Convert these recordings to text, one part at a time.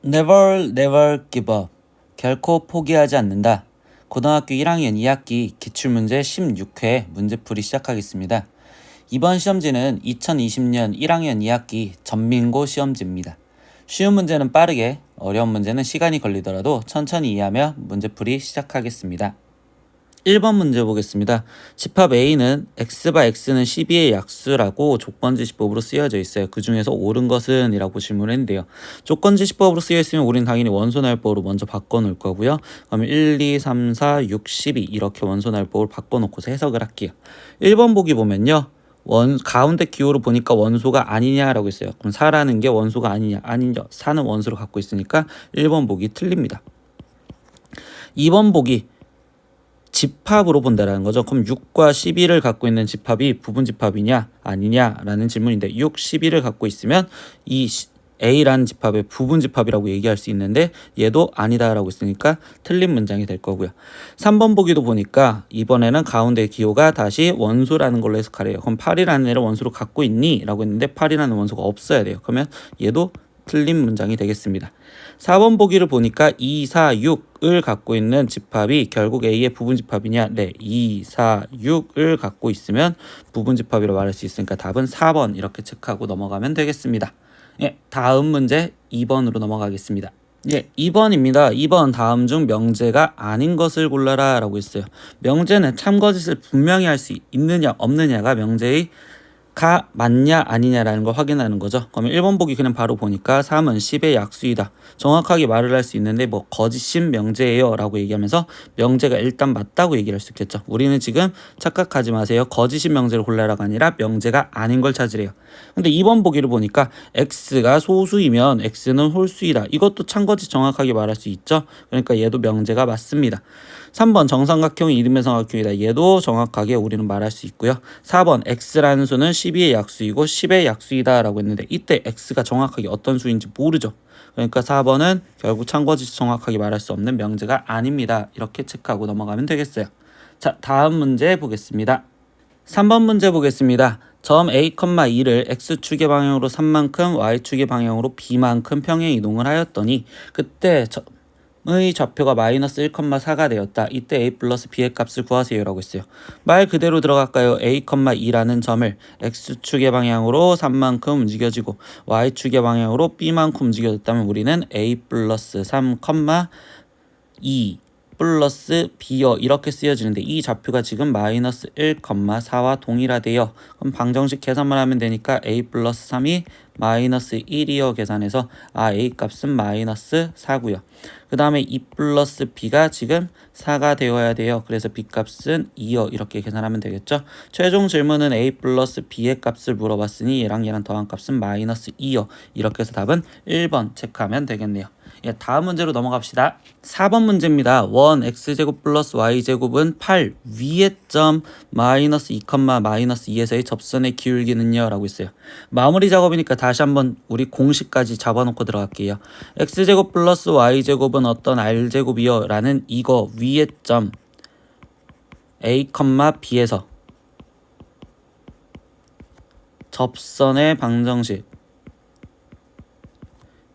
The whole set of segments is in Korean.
Never, never give up. 결코 포기하지 않는다. 고등학교 1학년 2학기 기출문제 16회 문제풀이 시작하겠습니다. 이번 시험지는 2020년 1학년 2학기 전민고 시험지입니다. 쉬운 문제는 빠르게, 어려운 문제는 시간이 걸리더라도 천천히 이해하며 문제풀이 시작하겠습니다. 1번 문제 보겠습니다. 집합 A는 x바 x는 12의 약수라고 조건지시법으로 쓰여져 있어요. 그 중에서 옳은 것은 이라고 질문했는데요. 조건지시법으로 쓰여 있으면 우린 당연히 원소날법으로 먼저 바꿔놓을 거고요. 그러면 1, 2, 3, 4, 6, 12 이렇게 원소날법으로 바꿔놓고서 해석을 할게요. 1번 보기 보면요. 가운데 기호로 보니까 원소가 아니냐라고 했어요. 그럼 4라는 게 원소가 아니냐? 아니죠. 4는 원소를 갖고 있으니까 1번 보기 틀립니다. 2번 보기 집합으로 본다라는 거죠. 그럼 6과 12를 갖고 있는 집합이 부분집합이냐 아니냐라는 질문인데 6, 12를 갖고 있으면 이 A라는 집합의 부분집합이라고 얘기할 수 있는데 얘도 아니다라고 했으니까 틀린 문장이 될 거고요. 3번 보기도 보니까 이번에는 가운데 기호가 다시 원소라는 걸로 해석하래요. 그럼 8이라는 애를 원소로 갖고 있니? 라고 했는데 8이라는 원소가 없어야 돼요. 그러면 얘도 틀린 문장이 되겠습니다. 4번 보기를 보니까 2, 4, 6을 갖고 있는 집합이 결국 A의 부분집합이냐? 네, 2, 4, 6을 갖고 있으면 부분집합이라고 말할 수 있으니까 답은 4번 이렇게 체크하고 넘어가면 되겠습니다. 예, 다음 문제 2번으로 넘어가겠습니다. 예, 2번입니다. 2번 다음 중 명제가 아닌 것을 골라라 라고 했어요. 명제는 참거짓을 분명히 할 수 있느냐 없느냐가 명제의 가 맞냐 아니냐라는 걸 확인하는 거죠. 그러면 1번 보기 그냥 바로 보니까 3은 10의 약수이다. 정확하게 말을 할 수 있는데 뭐 거짓인 명제예요 라고 얘기하면서 명제가 일단 맞다고 얘기를 할 수 있겠죠. 우리는 지금 착각하지 마세요. 거짓인 명제를 골라라가 아니라 명제가 아닌 걸 찾으래요. 근데 2번 보기를 보니까 x가 소수이면 x는 홀수이다. 이것도 참거짓 정확하게 말할 수 있죠. 그러니까 얘도 명제가 맞습니다. 3번 정삼각형이 이름의 삼각형이다. 얘도 정확하게 우리는 말할 수 있고요. 4번 x라는 수는 12의 약수이고 10의 약수이다 라고 했는데 이때 x가 정확하게 어떤 수인지 모르죠. 그러니까 4번은 결국 참거짓 정확하게 말할 수 없는 명제가 아닙니다. 이렇게 체크하고 넘어가면 되겠어요. 자, 다음 문제 보겠습니다. 3번 문제 보겠습니다. 점 A, 2를 x축의 방향으로 3만큼 y축의 방향으로 b만큼 평행 이동을 하였더니 그때 의 좌표가 마이너스 1,4가 되었다. 이때 a 플러스 b의 값을 구하세요 라고 했어요. 말 그대로 들어갈까요? a, 2라는 점을 x축의 방향으로 3만큼 움직여지고 y축의 방향으로 b만큼 움직여졌다면 우리는 a 플러스 3, 2 플러스 b여 이렇게 쓰여지는데 이 좌표가 지금 마이너스 1,4와 동일하대요. 그럼 방정식 계산만 하면 되니까 a 플러스 3이 마이너스 1이요 계산해서 a 값은 마이너스 4고요. 그 다음에 2 플러스 b가 지금 4가 되어야 돼요. 그래서 b 값은 2요 이렇게 계산하면 되겠죠. 최종 질문은 a 플러스 b의 값을 물어봤으니 얘랑 더한 값은 마이너스 2요. 이렇게 해서 답은 1번 체크하면 되겠네요. 예, 다음 문제로 넘어갑시다. 4번 문제입니다. 1 x제곱 플러스 y제곱은 8 위의 점 마이너스 2, 마이너스 2에서의 접선의 기울기는요 라고 있어요. 마무리 작업이니까 다시 한번 우리 공식까지 잡아놓고 들어갈게요. x제곱 플러스 y제곱은 어떤 r제곱이요 라는 이거 위의 점 a, b에서 접선의 방정식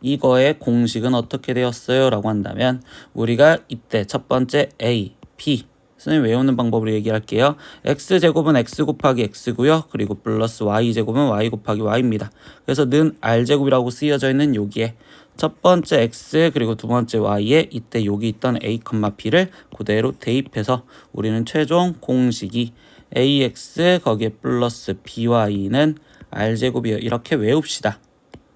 이거의 공식은 어떻게 되었어요? 라고 한다면 우리가 이때 첫 번째 A, P 선생님 외우는 방법으로 얘기할게요. x제곱은 x 곱하기 x고요. 그리고 플러스 y제곱은 y 곱하기 y입니다. 그래서 는 r제곱이라고 쓰여져 있는 여기에 첫 번째 x 그리고 두 번째 y에 이때 여기 있던 a, p를 그대로 대입해서 우리는 최종 공식이 ax 거기에 플러스 by는 r제곱이요. 이렇게 외웁시다.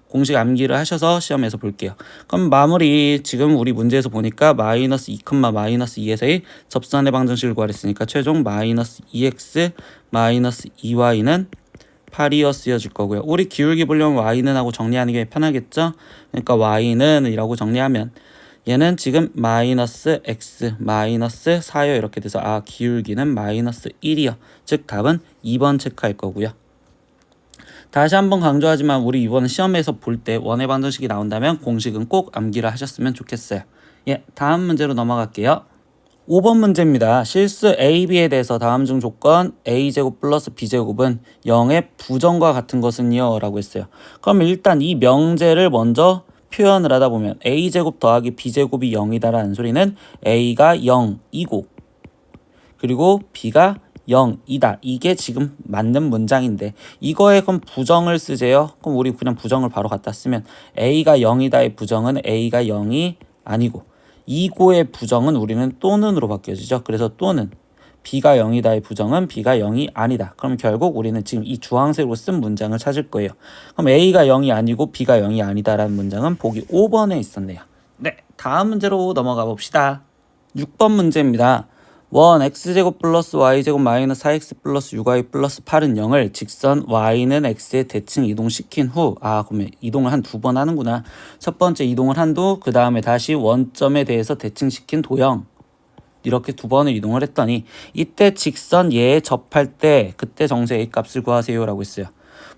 공식 암기를 하셔서 시험에서 볼게요. 그럼 마무리 지금 우리 문제에서 보니까 마이너스 2, 마이너스 2에서의 접선의 방정식을 구하랬으니까 최종 마이너스 2x 마이너스 2y는 8이어 쓰여질 거고요. 우리 기울기 보려면 y는 하고 정리하는 게 편하겠죠? 그러니까 y는 이라고 정리하면 얘는 지금 마이너스 x 마이너스 4요 이렇게 돼서 기울기는 마이너스 1이요. 즉 답은 2번 체크할 거고요. 다시 한번 강조하지만 우리 이번 시험에서 볼 때 원의 방정식이 나온다면 공식은 꼭 암기를 하셨으면 좋겠어요. 예, 다음 문제로 넘어갈게요. 5번 문제입니다. 실수 A, B에 대해서 다음 중 조건 A제곱 플러스 B제곱은 0의 부정과 같은 것은요? 라고 했어요. 그럼 일단 이 명제를 먼저 표현을 하다 보면 a제곱 더하기 b제곱이 0이다라는 소리는 a가 0이고 그리고 b가 0이다. 이게 지금 맞는 문장인데 이거에 그럼 부정을 쓰세요. 그럼 우리 그냥 부정을 바로 갖다 쓰면 a가 0이다의 부정은 a가 0이 아니고 이고의 부정은 우리는 또는으로 바뀌어지죠. 그래서 또는 b가 0이다의 부정은 b가 0이 아니다. 그럼 결국 우리는 지금 이 주황색으로 쓴 문장을 찾을 거예요. 그럼 a가 0이 아니고 b가 0이 아니다라는 문장은 보기 5번에 있었네요. 네, 다음 문제로 넘어가 봅시다. 6번 문제입니다. 원 x제곱 플러스 y제곱 마이너스 4x 플러스 6y 플러스 8은 0을 직선 y는 x에 대칭 이동시킨 후 그러면 이동을 한 두 번 하는구나. 첫 번째 이동을 한 후 그 다음에 다시 원점에 대해서 대칭시킨 도형 이렇게 두 번을 이동을 했더니 이때 직선 얘에 접할 때 그때 정수 a 값을 구하세요 라고 했어요.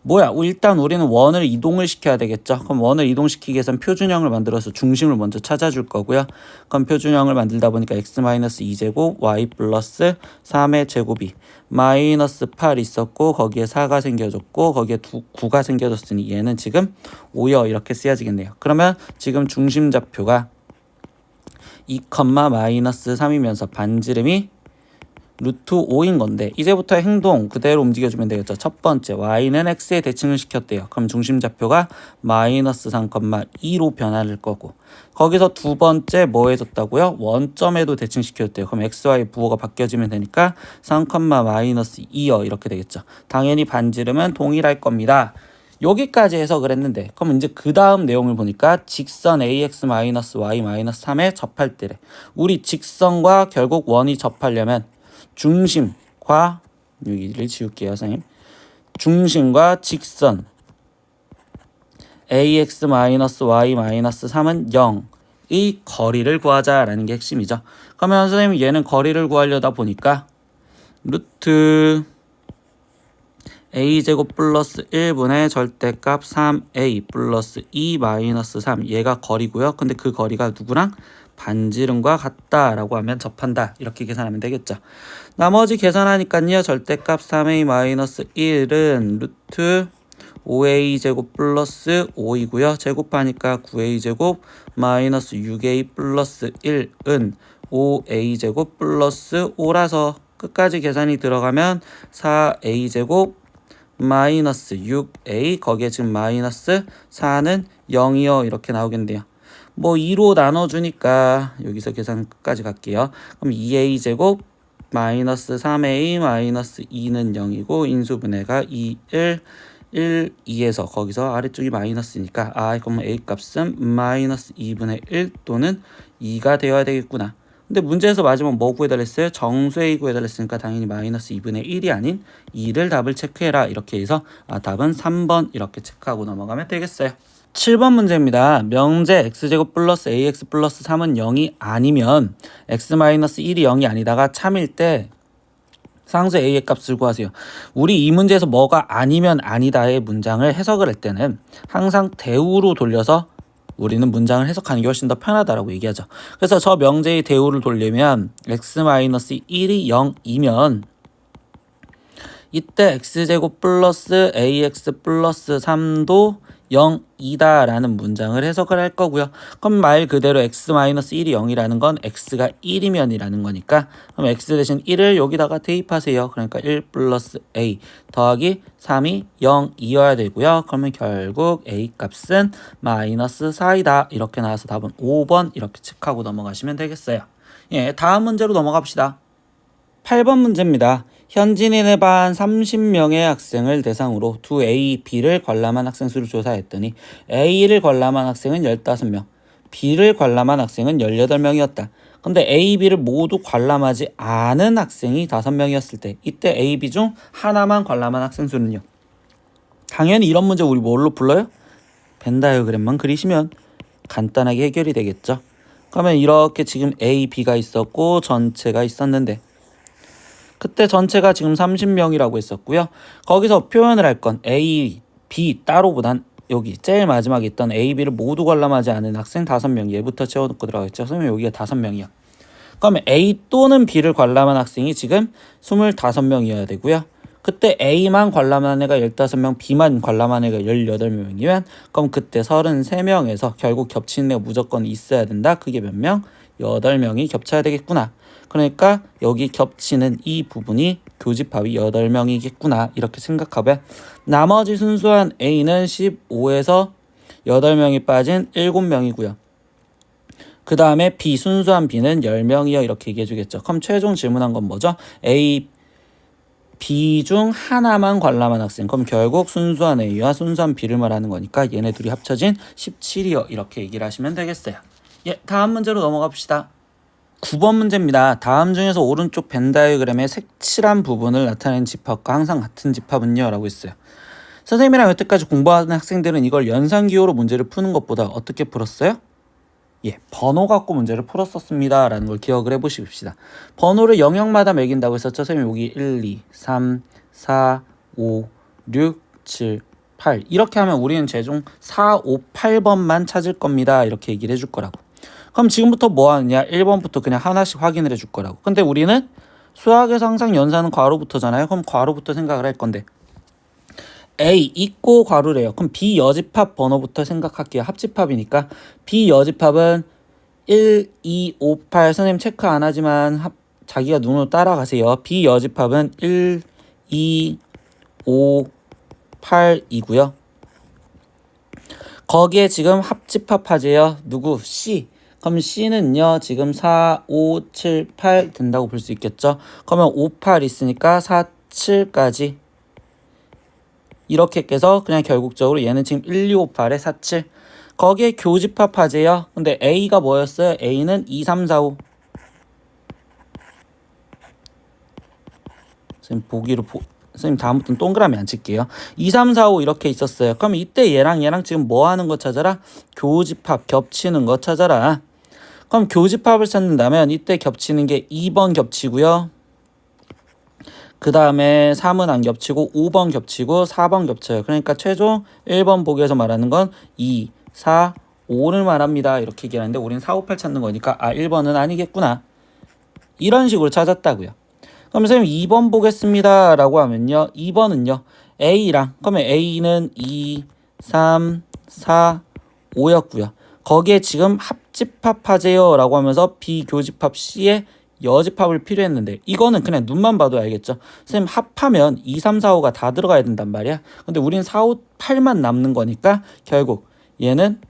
뭐야, 일단 우리는 원을 이동을 시켜야 되겠죠. 그럼 원을 이동시키기 위해서는 표준형을 만들어서 중심을 먼저 찾아줄 거고요. 그럼 표준형을 만들다 보니까 x-2제곱 y 플러스 3의 제곱이 마이너스 8 있었고 거기에 4가 생겨졌고 거기에 9가 생겨졌으니 얘는 지금 5여 이렇게 쓰여지겠네요. 그러면 지금 중심좌표가 2, 마이너스 3이면서 반지름이 루트 5인 건데 이제부터 행동 그대로 움직여주면 되겠죠. 첫 번째 y는 x에 대칭을 시켰대요. 그럼 중심좌표가 마이너스 3,2로 변할 거고 거기서 두 번째 뭐 해줬다고요? 원점에도 대칭시켰대요. 그럼 xy 부호가 바뀌어지면 되니까 3, 마이너스 2여 이렇게 되겠죠. 당연히 반지름은 동일할 겁니다. 여기까지 해석을 했는데 그럼 이제 그 다음 내용을 보니까 직선 ax-y-3에 접할 때래. 우리 직선과 결국 원이 접하려면 중심과 여기를 지울게요 선생님. 중심과 직선 ax-y-3은 0의 거리를 구하자라는 게 핵심이죠. 그러면 선생님 얘는 거리를 구하려다 보니까 루트 a제곱 플러스 1분의 절대값 3a 플러스 2 마이너스 3 얘가 거리고요. 근데 그 거리가 누구랑? 반지름과 같다라고 하면 접한다. 이렇게 계산하면 되겠죠. 나머지 계산하니까요. 절대값 3a 마이너스 1은 루트 5a 제곱 플러스 5이고요. 제곱하니까 9a 제곱 마이너스 6a 플러스 1은 5a 제곱 플러스 5라서 끝까지 계산이 들어가면 4a 제곱 마이너스 6a 거기에 지금 마이너스 4는 0이요 이렇게 나오겠네요. 뭐 2로 나눠주니까 여기서 계산 끝까지 갈게요. 그럼 2a 제곱 마이너스 3a 마이너스 2는 0이고 인수분해가 2, 1, 2에서 거기서 아래쪽이 마이너스니까 그럼 a 값은 마이너스 2분의 1 또는 2가 되어야 되겠구나. 근데 문제에서 마지막 뭐 구해달랬어요? 정수 a 구해달랬으니까 당연히 마이너스 2분의 1이 아닌 2를 답을 체크해라. 이렇게 해서 답은 3번 이렇게 체크하고 넘어가면 되겠어요. 7번 문제입니다. 명제 x제곱 플러스 ax 플러스 3은 0이 아니면 x-1이 0이 아니다가 참일 때 상수 a의 값을 구하세요. 우리 이 문제에서 뭐가 아니면 아니다의 문장을 해석을 할 때는 항상 대우로 돌려서 우리는 문장을 해석하는 게 훨씬 더 편하다라고 얘기하죠. 그래서 저 명제의 대우를 돌리면 x-1이 0이면 이때 x제곱 플러스 ax 플러스 3도 0이다 라는 문장을 해석을 할 거고요. 그럼 말 그대로 x-1이 0이라는 건 x가 1이면 이라는 거니까 그럼 x 대신 1을 여기다가 대입하세요. 그러니까 1 플러스 a 더하기 3이 0이어야 되고요. 그러면 결국 a 값은 마이너스 4이다. 이렇게 나와서 답은 5번 이렇게 체크하고 넘어가시면 되겠어요. 다음 문제로 넘어갑시다. 8번 문제입니다. 현진인의 반 30명의 학생을 대상으로 두 A, B를 관람한 학생 수를 조사했더니 A를 관람한 학생은 15명, B를 관람한 학생은 18명이었다. 근데 A, B를 모두 관람하지 않은 학생이 5명이었을 때 이때 A, B 중 하나만 관람한 학생 수는요? 당연히 이런 문제 우리 뭘로 불러요? 벤 다이어그램만 그리시면 간단하게 해결이 되겠죠. 그러면 이렇게 지금 A, B가 있었고 전체가 있었는데 그때 전체가 지금 30명이라고 했었고요. 거기서 표현을 할 건 A, B 따로보단 여기 제일 마지막에 있던 A, B를 모두 관람하지 않은 학생 5명 얘부터 채워놓고 들어가겠죠. 그러면 여기가 5명이야. 그러면 A 또는 B를 관람한 학생이 지금 25명이어야 되고요. 그때 A만 관람한 애가 15명, B만 관람한 애가 18명이면 그럼 그때 33명에서 결국 겹치는 애가 무조건 있어야 된다. 그게 몇 명? 8명이 겹쳐야 되겠구나. 그러니까 여기 겹치는 이 부분이 교집합이 8명이겠구나. 이렇게 생각하면 나머지 순수한 A는 15에서 8명이 빠진 7명이고요. 그 다음에 B, 순수한 B는 10명이요. 이렇게 얘기해 주겠죠. 그럼 최종 질문한 건 뭐죠? A, B 중 하나만 관람한 학생. 그럼 결국 순수한 A와 순수한 B를 말하는 거니까 얘네 둘이 합쳐진 17이요. 이렇게 얘기를 하시면 되겠어요. 예, 다음 문제로 넘어가 봅시다. 9번 문제입니다. 다음 중에서 오른쪽 벤 다이어그램의 색칠한 부분을 나타내는 집합과 항상 같은 집합은요? 라고 했어요. 선생님이랑 여태까지 공부하는 학생들은 이걸 연산기호로 문제를 푸는 것보다 어떻게 풀었어요? 예, 번호 갖고 문제를 풀었었습니다. 라는 걸 기억을 해보십시다. 번호를 영역마다 매긴다고 했었죠. 선생님 여기 1, 2, 3, 4, 5, 6, 7, 8 이렇게 하면 우리는 최종 4, 5, 8번만 찾을 겁니다. 이렇게 얘기를 해줄 거라고. 그럼 지금부터 뭐 하느냐? 1번부터 그냥 하나씩 확인을 해줄 거라고. 근데 우리는 수학에서 항상 연산은 괄호부터잖아요. 그럼 괄호부터 생각을 할 건데 A 있고 괄호래요. 그럼 B 여집합 번호부터 생각할게요. 합집합이니까 B 여집합은 1, 2, 5, 8 선생님 체크 안 하지만 자기가 눈으로 따라가세요. B 여집합은 1, 2, 5, 8이고요. 거기에 지금 합집합하재요. 누구? C. 그럼 C는요. 지금 4, 5, 7, 8 된다고 볼 수 있겠죠. 그러면 5, 8 있으니까 4, 7까지 이렇게 깨서 그냥 결국적으로 얘는 지금 1, 2, 5, 8에 4, 7 거기에 교집합하재요. 근데 A가 뭐였어요? A는 2, 3, 4, 5 선생님 다음부터는 동그라미 안 칠게요. 2, 3, 4, 5 이렇게 있었어요. 그럼 이때 얘랑 지금 뭐 하는 거 찾아라? 교집합 겹치는 거 찾아라. 그럼 교집합을 찾는다면 이때 겹치는 게 2번 겹치고요. 그 다음에 3은 안 겹치고 5번 겹치고 4번 겹쳐요. 그러니까 최종 1번 보기에서 말하는 건 2, 4, 5를 말합니다. 이렇게 얘기하는데 우린 4, 5, 8 찾는 거니까 1번은 아니겠구나. 이런 식으로 찾았다고요. 그럼 선생님 2번 보겠습니다. 라고 하면요. 2번은요. A랑 그러면 A는 2, 3, 4, 5였고요. 거기에 지금 합집합하재요. 라고 하면서 B 교집합 C에 여집합을 필요했는데 이거는 그냥 눈만 봐도 알겠죠. 선생님 합하면 2, 3, 4, 5가 다 들어가야 된단 말이야. 근데 우린 4, 5, 8만 남는 거니까 결국 얘는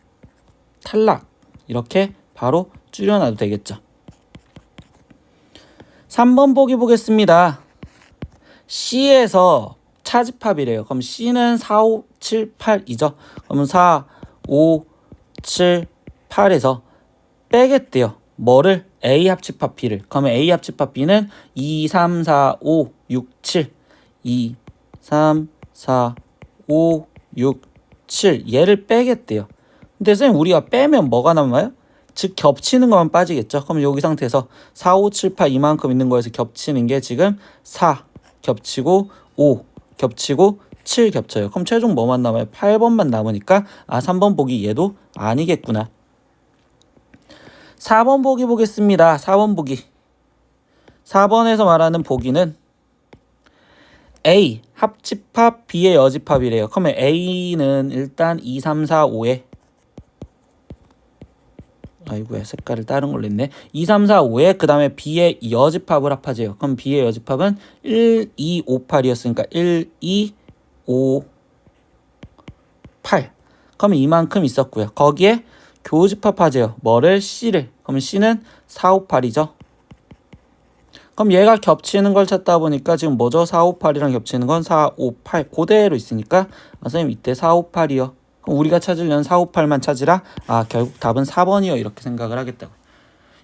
탈락. 이렇게 바로 줄여놔도 되겠죠. 3번 보기 보겠습니다. C에서 차집합이래요. 그럼 C는 4, 5, 7, 8이죠. 그러면 4, 5, 7, 8에서 빼겠대요. 뭐를? A 합집합 B를. 그러면 A 합집합 B는 2, 3, 4, 5, 6, 7 2, 3, 4, 5, 6, 7 얘를 빼겠대요. 근데 선생님 우리가 빼면 뭐가 남아요? 즉 겹치는 것만 빠지겠죠. 그럼 여기 상태에서 4, 5, 7, 8 이만큼 있는 거에서 겹치는 게 지금 4 겹치고 5 겹치고 7 겹쳐요. 그럼 최종 뭐만 남아요? 8번만 남으니까 3번 보기 얘도 아니겠구나. 4번 보기 보겠습니다. 4번 보기. 4번에서 말하는 보기는 A 합집합 B의 여집합이래요. 그러면 A는 일단 2, 3, 4, 5에 아이고야 색깔을 다른 걸로 했네. 2, 3, 4, 5에 그 다음에 B의 여집합을 합하재요. 그럼 B의 여집합은 1, 2, 5, 8이었으니까 1, 2, 5, 8 그러면 이만큼 있었고요. 거기에 교집합하재요. 뭐를? C를. 그럼 C는 4, 5, 8이죠. 그럼 얘가 겹치는 걸 찾다 보니까 지금 뭐죠? 4, 5, 8이랑 겹치는 건 4, 5, 8 그대로 있으니까 선생님 이때 4, 5, 8이요. 그럼 우리가 찾으려면 4, 5, 8만 찾으라. 결국 답은 4번이요. 이렇게 생각을 하겠다고.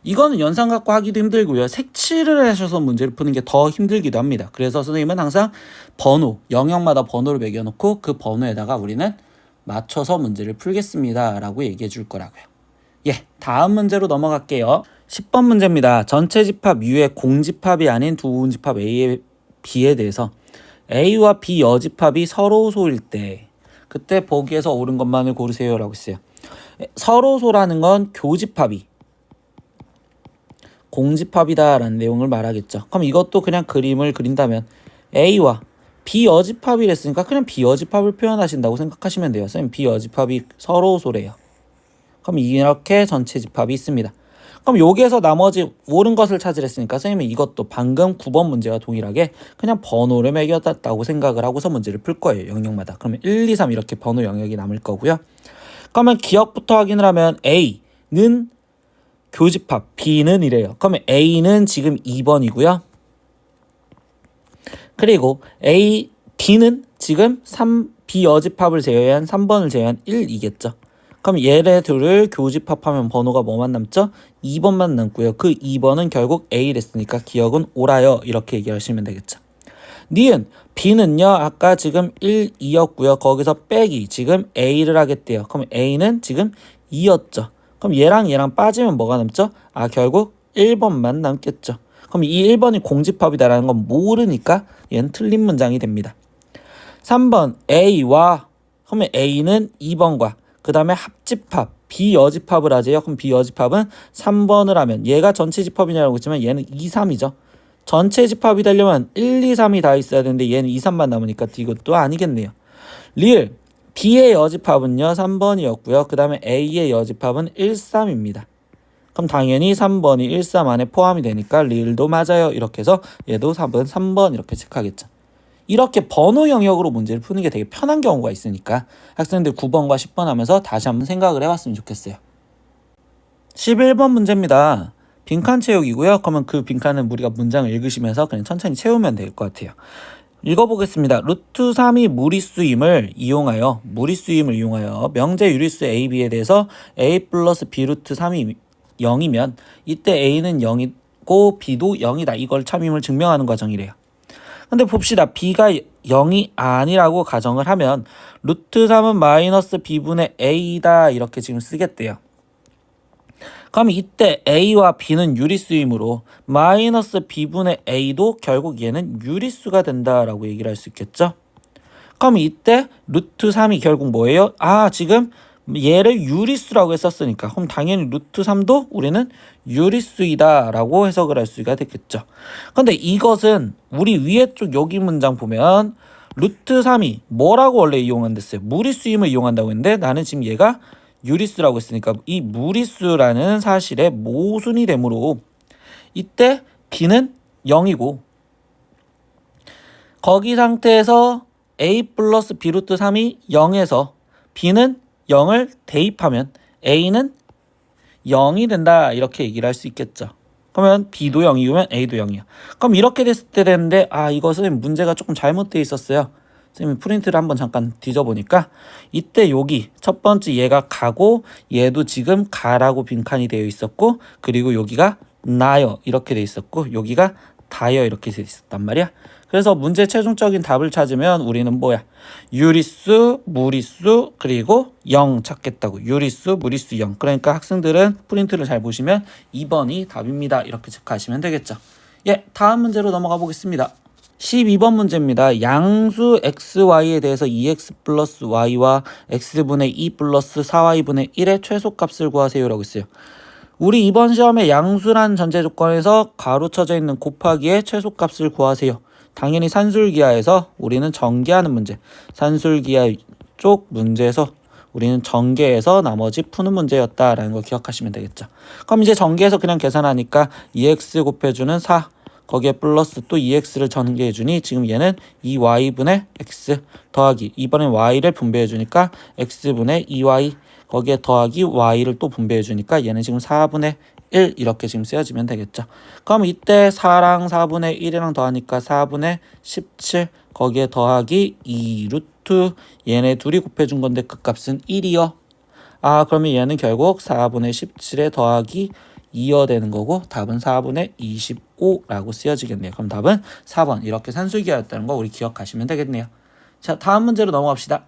이거는 연산 갖고 하기도 힘들고요. 색칠을 하셔서 문제를 푸는 게 더 힘들기도 합니다. 그래서 선생님은 항상 번호, 영역마다 번호를 매겨놓고 그 번호에다가 우리는 맞춰서 문제를 풀겠습니다. 라고 얘기해 줄 거라고요. 예, 다음 문제로 넘어갈게요. 10번 문제입니다. 전체 집합 U의 공집합이 아닌 두 운집합 A의 B에 대해서 A와 B 여집합이 서로소일 때 그때 보기에서 옳은 것만을 고르세요 라고 했어요. 서로소라는 건 교집합이 공집합이다 라는 내용을 말하겠죠. 그럼 이것도 그냥 그림을 그린다면 A와 비여집합이랬으니까 그냥 비여집합을 표현하신다고 생각하시면 돼요. 선생님 비여집합이 서로소래요. 그럼 이렇게 전체 집합이 있습니다. 그럼 여기에서 나머지 옳은 것을 찾으랬으니까 선생님은 이것도 방금 9번 문제와 동일하게 그냥 번호를 매겼다고 생각을 하고서 문제를 풀 거예요. 영역마다. 그러면 1, 2, 3 이렇게 번호 영역이 남을 거고요. 그러면 기억부터 확인을 하면 A는 교집합, B는 이래요. 그러면 A는 지금 2번이고요. 그리고 B는 지금 비여집합을 제외한 3번을 제외한 1이겠죠. 그럼 얘네 둘을 교집합하면 번호가 뭐만 남죠? 2번만 남고요. 그 2번은 결국 A랬으니까 기억은 옳아요. 이렇게 얘기하시면 되겠죠. 니은 B는요. 아까 지금 1, 2였고요. 거기서 빼기 지금 A를 하겠대요. 그럼 A는 지금 2였죠. 그럼 얘랑 빠지면 뭐가 남죠? 결국 1번만 남겠죠. 그럼 이 1번이 공집합이다라는 건 모르니까 얘는 틀린 문장이 됩니다. 3번 A와 그러면 A는 2번과 그 다음에 합집합 비여집합을 하재요. 그럼 비여집합은 3번을 하면 얘가 전체 집합이냐고 했지만 얘는 2, 3이죠. 전체 집합이 되려면 1, 2, 3이 다 있어야 되는데 얘는 2, 3만 남으니까 이것도 아니겠네요. 리을 B의 여집합은요 3번이었고요. 그 다음에 A의 여집합은 1, 3입니다. 그럼 당연히 3번이 1, 3 안에 포함이 되니까 리을도 맞아요. 이렇게 해서 얘도 3번 이렇게 체크하겠죠. 이렇게 번호 영역으로 문제를 푸는 게 되게 편한 경우가 있으니까 학생들 9번과 10번 하면서 다시 한번 생각을 해봤으면 좋겠어요. 11번 문제입니다. 빈칸 채우기고요. 그러면 그 빈칸은 우리가 문장을 읽으시면서 그냥 천천히 채우면 될 것 같아요. 읽어보겠습니다. 루트 3이 무리수임을 이용하여 명제 유리수 A, B에 대해서 A 플러스 B 루트 3이 0이면 이때 A는 0이고 B도 0이다. 이걸 참임을 증명하는 과정이래요. 근데 봅시다. B가 0이 아니라고 가정을 하면 루트 3은 마이너스 B분의 A다 이렇게 지금 쓰겠대요. 그럼 이때 A와 B는 유리수이므로 마이너스 B분의 A도 결국 얘는 유리수가 된다라고 얘기를 할 수 있겠죠. 그럼 이때 루트 3이 결국 뭐예요? 지금 얘를 유리수라고 했었으니까 그럼 당연히 루트 3도 우리는 유리수이다 라고 해석을 할 수가 되겠죠. 근데 이것은 우리 위에 쪽 여기 문장 보면 루트 3이 뭐라고 원래 이용한댔어요? 무리수임을 이용한다고 했는데 나는 지금 얘가 유리수라고 했으니까 이 무리수라는 사실의 모순이 되므로 이때 B는 0이고 거기 상태에서 A 플러스 B 루트 3이 0에서 B는 0을 대입하면 A는 0이 된다 이렇게 얘기를 할 수 있겠죠. 그러면 B도 0이면 A도 0이야. 그럼 이렇게 됐을 때 되는데 이것은 문제가 조금 잘못되어 있었어요. 선생님이 프린트를 한번 잠깐 뒤져보니까 이때 여기 첫 번째 얘가 가고 얘도 지금 가라고 빈칸이 되어 있었고 그리고 여기가 나요 이렇게 되어 있었고 여기가 다요 이렇게 되어 있었단 말이야. 그래서 문제 최종적인 답을 찾으면 우리는 뭐야? 유리수, 무리수, 그리고 0 찾겠다고. 유리수, 무리수 0. 그러니까 학생들은 프린트를 잘 보시면 2번이 답입니다. 이렇게 체크하시면 되겠죠. 다음 문제로 넘어가 보겠습니다. 12번 문제입니다. 양수 xy에 대해서 2x 플러스 y와 x분의 2 플러스 4y분의 1의 최소값을 구하세요라고 했어요. 우리 이번 시험에 양수란 전제 조건에서 가로쳐져 있는 곱하기의 최소값을 구하세요. 당연히 산술기하에서 우리는 전개하는 문제, 산술기하 쪽 문제에서 우리는 전개해서 나머지 푸는 문제였다라는 거 기억하시면 되겠죠. 그럼 이제 전개해서 그냥 계산하니까 2x 곱해주는 4 거기에 플러스 또 2x를 전개해주니 지금 얘는 2y분의 x 더하기 이번엔 y를 분배해주니까 x분의 2y 거기에 더하기 y를 또 분배해주니까 얘는 지금 4분의 1 이렇게 지금 쓰여지면 되겠죠. 그럼 이때 4랑 4분의 1이랑 더하니까 4분의 17 거기에 더하기 2 루트 얘네 둘이 곱해준 건데 그 값은 1이요. 그러면 얘는 결국 4분의 17에 더하기 2여 되는 거고 답은 4분의 25라고 쓰여지겠네요. 그럼 답은 4번 이렇게 산술기하였다는 거 우리 기억하시면 되겠네요. 자, 다음 문제로 넘어갑시다.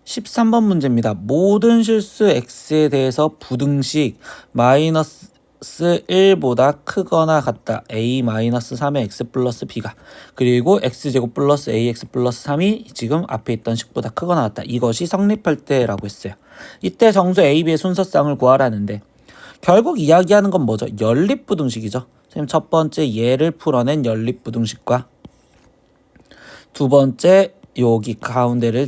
13번 문제입니다. 모든 실수 x에 대해서 부등식 마이너스 1보다 크거나 같다. a-3의 x 플러스 b가 그리고 x제곱 플러스 ax 플러스 3이 지금 앞에 있던 식보다 크거나 같다. 이것이 성립할 때라고 했어요. 이때 정수 a, b의 순서쌍을 구하라는데 결국 이야기하는 건 뭐죠? 연립부등식이죠. 선생님 첫 번째 얘를 풀어낸 연립부등식과 두 번째 여기 가운데를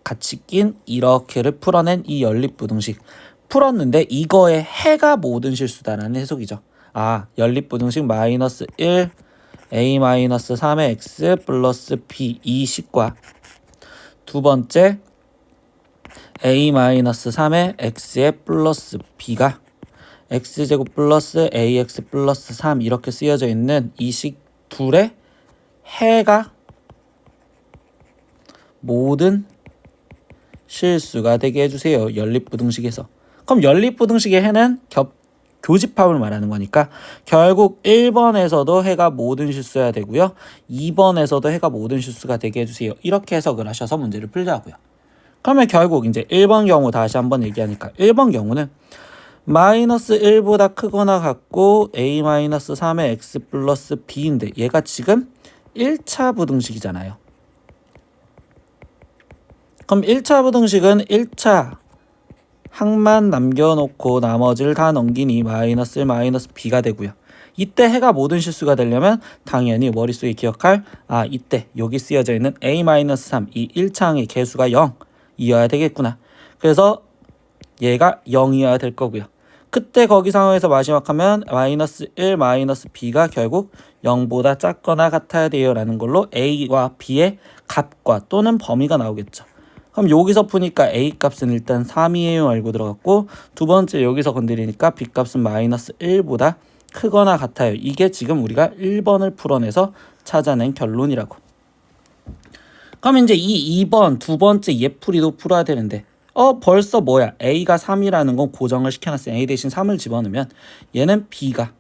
같이 낀 이렇게를 풀어낸 이 연립부등식 풀었는데 이거의 해가 모든 실수다라는 해석이죠. 연립부등식 마이너스 1 a 마이너스 3의 x 플러스 b 이 식과 두 번째 a 마이너스 3의 x의 플러스 b가 x제곱 플러스 ax 플러스 3 이렇게 쓰여져 있는 이 식 둘의 해가 모든 실수가 되게 해주세요. 연립부등식에서. 그럼 연립부등식의 해는 교집합을 말하는 거니까 결국 1번에서도 해가 모든 실수여야 되고요. 2번에서도 해가 모든 실수가 되게 해주세요. 이렇게 해석을 하셔서 문제를 풀자고요. 그러면 결국 이제 1번 경우 다시 한번 얘기하니까 1번 경우는 마이너스 1보다 크거나 같고 a 마이너스 3의 x 플러스 b인데 얘가 지금 1차 부등식이잖아요. 그럼 1차 부등식은 1차 항만 남겨놓고 나머지를 다 넘기니 마이너스 1 마이너스 b가 되고요. 이때 해가 모든 실수가 되려면 당연히 머릿속에 기억할 이때 여기 쓰여져 있는 a 마이너스 3 이 1차항의 개수가 0이어야 되겠구나. 그래서 얘가 0이어야 될 거고요. 그때 거기 상황에서 마지막 하면 마이너스 1 마이너스 b가 결국 0보다 작거나 같아야 돼요 라는 걸로 a와 b의 값과 또는 범위가 나오겠죠. 그럼 여기서 푸니까 a 값은 일단 3이에요 알고 들어갔고 두 번째 여기서 건드리니까 b 값은 마이너스 1보다 크거나 같아요. 이게 지금 우리가 1번을 풀어내서 찾아낸 결론이라고. 그럼 이제 이 2번 두 번째 예풀이도 풀어야 되는데 벌써 뭐야? a가 3이라는 건 고정을 시켜놨어요. a 대신 3을 집어넣으면 얘는 b가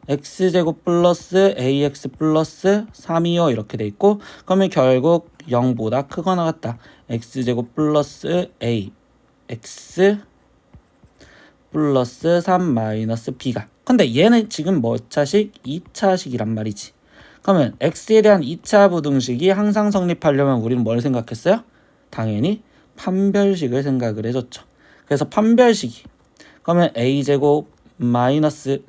x제곱 플러스 ax 플러스 3이요 이렇게 돼 있고 그러면 결국 0보다 크거나 같다. x제곱 플러스 a x 플러스 3 마이너스 b가 근데 얘는 지금 뭐 차식? 2차식이란 말이지. 그러면 x에 대한 2차 부등식이 항상 성립하려면 우리는 뭘 생각했어요? 당연히 판별식을 생각을 해줬죠. 그래서 판별식이 그러면 a제곱 마이너스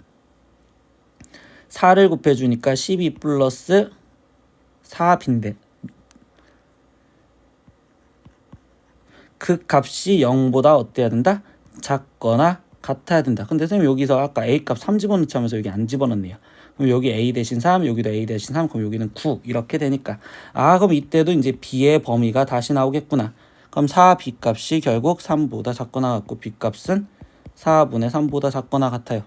4를 곱해주니까 12 플러스 4b인데 그 값이 0보다 어때야 된다? 작거나 같아야 된다. 근데 선생님 여기서 아까 a값 3 집어넣자 하면서 여기 안 집어넣네요. 그럼 여기 a 대신 3 여기도 a 대신 3 그럼 여기는 9 이렇게 되니까 그럼 이때도 이제 b의 범위가 다시 나오겠구나. 그럼 4b 값이 결국 3보다 작거나 같고 b 값은 4분의 3보다 작거나 같아요.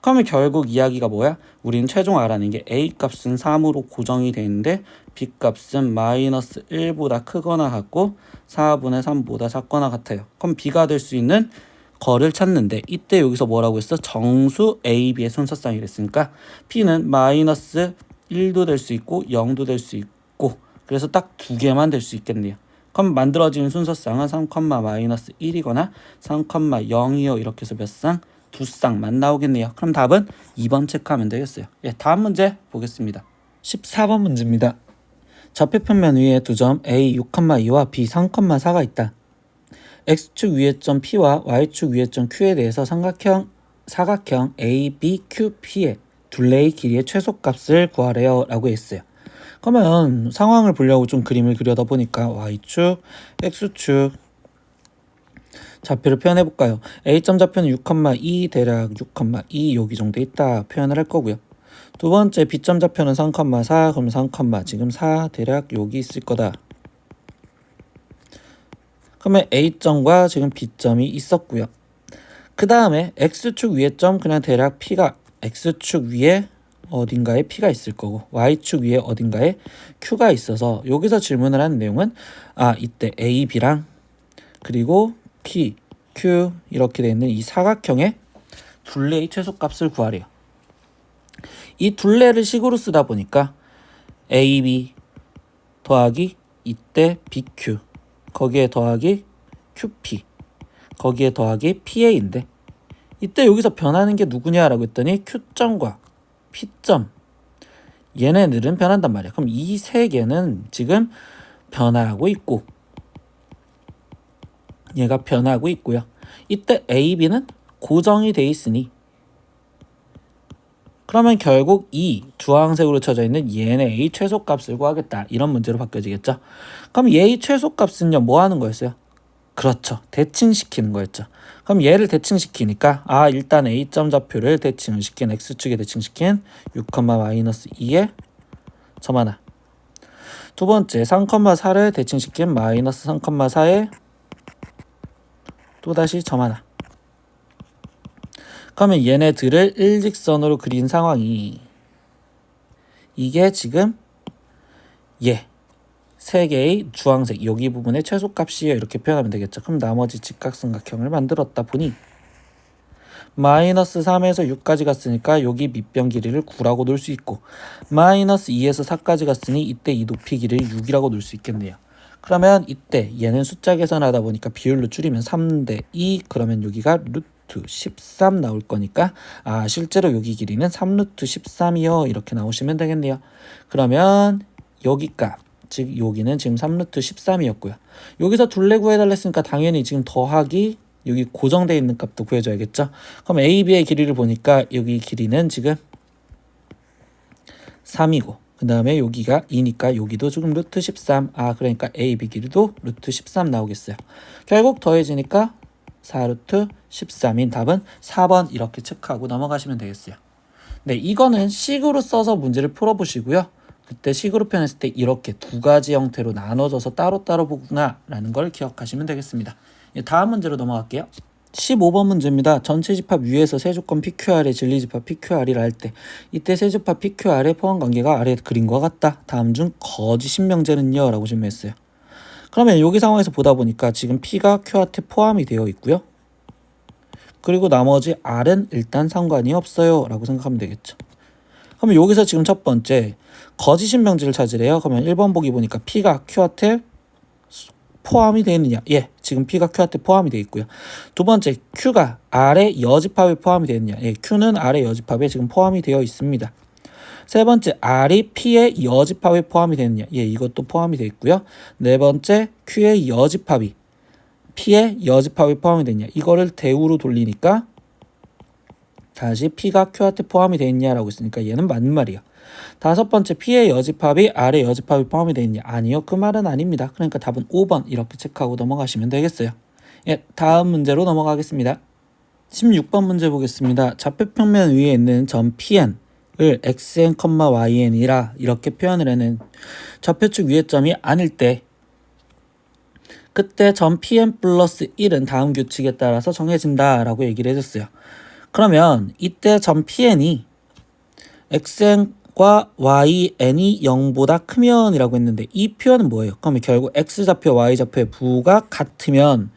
그러면 결국 이야기가 뭐야? 우리는 최종 알아낸 게 a 값은 3으로 고정이 돼 있는데 b 값은 마이너스 1보다 크거나 같고 4분의 3보다 작거나 같아요. 그럼 b가 될 수 있는 거를 찾는데 이때 여기서 뭐라고 했어? 정수 a, b의 순서쌍이 됐으니까 p는 마이너스 1도 될 수 있고 0도 될 수 있고 그래서 딱 두 개만 될 수 있겠네요. 그럼 만들어지는 순서쌍은 3, 마이너스 1이거나 3, 0이요 이렇게 해서 몇 쌍? 두 쌍만 나오겠네요. 그럼 답은 2번 체크하면 되겠어요. 다음 문제 보겠습니다. 14번 문제입니다. 좌표평면 위에 두 점 A 6,2와 B 3,4가 있다. X축 위의 점 P와 Y축 위의 점 Q에 대해서 사각형 ABQP의 둘레의 길이의 최소값을 구하래요 라고 했어요. 그러면 상황을 보려고 좀 그림을 그려다 보니까 Y축, X축 좌표를 표현해 볼까요? A점 좌표는 6,2 대략 6,2 여기 정도 있다 표현을 할 거고요. 두 번째 B점 좌표는 3,4 그럼 3, 지금 4 대략 여기 있을 거다. 그러면 A점과 지금 B점이 있었고요. 그 다음에 X축 위에 점 그냥 대략 P가 X축 위에 어딘가에 P가 있을 거고 Y축 위에 어딘가에 Q가 있어서 여기서 질문을 하는 내용은 이때 A, B랑 그리고 P, Q 이렇게 되어 있는 이 사각형의 둘레의 최소값을 구하래요. 이 둘레를 식으로 쓰다 보니까 AB 더하기 이때 BQ 거기에 더하기 QP 거기에 더하기 PA인데 이때 여기서 변하는 게 누구냐라고 했더니 Q점과 P점 얘네들은 변한단 말이야. 그럼 이 세 개는 지금 변화하고 있고 얘가 변하고 있고요. 이때 A, B는 고정이 돼 있으니 그러면 결국 이 주황색으로 쳐져 있는 얘네의 최소값을 구하겠다. 이런 문제로 바뀌어지겠죠. 그럼 얘의 최소값은요, 뭐 하는 거였어요? 그렇죠. 대칭시키는 거였죠. 그럼 얘를 대칭시키니까 일단 A점 좌표를 대칭을 시킨 X축에 대칭시킨 6,-2에 점 하나. 두 번째 3,4를 대칭시킨 마이너스 3,4에 또다시 점 하나. 그러면 얘네들을 일직선으로 그린 상황이 이게 지금 세 개의 주황색 여기 부분의 최소값이에요. 이렇게 표현하면 되겠죠. 그럼 나머지 직각삼각형을 만들었다 보니 마이너스 3에서 6까지 갔으니까 여기 밑변 길이를 9라고 놓을 수 있고 마이너스 2에서 4까지 갔으니 이때 이 높이 길이를 6이라고 놓을 수 있겠네요. 그러면 이때 얘는 숫자 계산하다 보니까 비율로 줄이면 3대 2 그러면 여기가 루트 13 나올 거니까 실제로 여기 길이는 3루트 13이요. 이렇게 나오시면 되겠네요. 그러면 여기 값 즉 여기는 지금 3루트 13이었고요. 여기서 둘레 구해달라 했으니까 당연히 지금 더하기 여기 고정되어 있는 값도 구해줘야겠죠. 그럼 A, B의 길이를 보니까 여기 길이는 지금 3이고 그 다음에 여기가 2니까 여기도 지금 루트 13 그러니까 A, B 길이도 루트 13 나오겠어요. 결국 더해지니까 4루트 13인 답은 4번 이렇게 체크하고 넘어가시면 되겠어요. 네, 이거는 식으로 써서 문제를 풀어보시고요. 그때 식으로 표현했을 때 이렇게 두 가지 형태로 나눠져서 따로따로 보구나 라는 걸 기억하시면 되겠습니다. 다음 문제로 넘어갈게요. 15번 문제입니다. 전체 집합 위에서 세조건 PQR의 진리집합 PQR이라 할 때 이때 세집합 PQR의 포함관계가 아래에 그린 것 같다. 다음 중 거짓 신명제는요? 라고 질문했어요. 그러면 여기 상황에서 보다 보니까 지금 P가 Q한테 포함이 되어 있고요. 그리고 나머지 R은 일단 상관이 없어요 라고 생각하면 되겠죠. 그러면 여기서 지금 첫 번째 거짓 신명제를 찾으래요. 그러면 1번 보기 보니까 P가 Q한테 포함이 되어 있느냐? 지금 P가 Q한테 포함이 되어 있고요. 두 번째, Q가 R의 여집합에 포함이 되어 있느냐? Q는 R의 여집합에 지금 포함이 되어 있습니다. 세 번째, R이 P의 여집합에 포함이 되어 있느냐? 이것도 포함이 되어 있고요. 네 번째, Q의 여집합이 P의 여집합에 포함이 되어 있느냐? 이거를 대우로 돌리니까 다시 P가 Q한테 포함이 되어 있냐라고 있으니까 얘는 맞는 말이에요. 다섯 번째, P의 여집합이 R의 여집합에 포함이 되어 있냐? 아니요, 그 말은 아닙니다. 그러니까 답은 5번 이렇게 체크하고 넘어가시면 되겠어요. 다음 문제로 넘어가겠습니다. 16번 문제 보겠습니다. 좌표평면 위에 있는 점 Pn을 xn, yn이라 이렇게 표현을 해낸 좌표축 위의 점이 아닐 때 그때 점 Pn 플러스 1은 다음 규칙에 따라서 정해진다 라고 얘기를 해줬어요. 그러면 이때 점 Pn이 xn과 yn이 0보다 크면 이라고 했는데 이 표현은 뭐예요? 그러면 결국 x좌표, y좌표의 부호가 같으면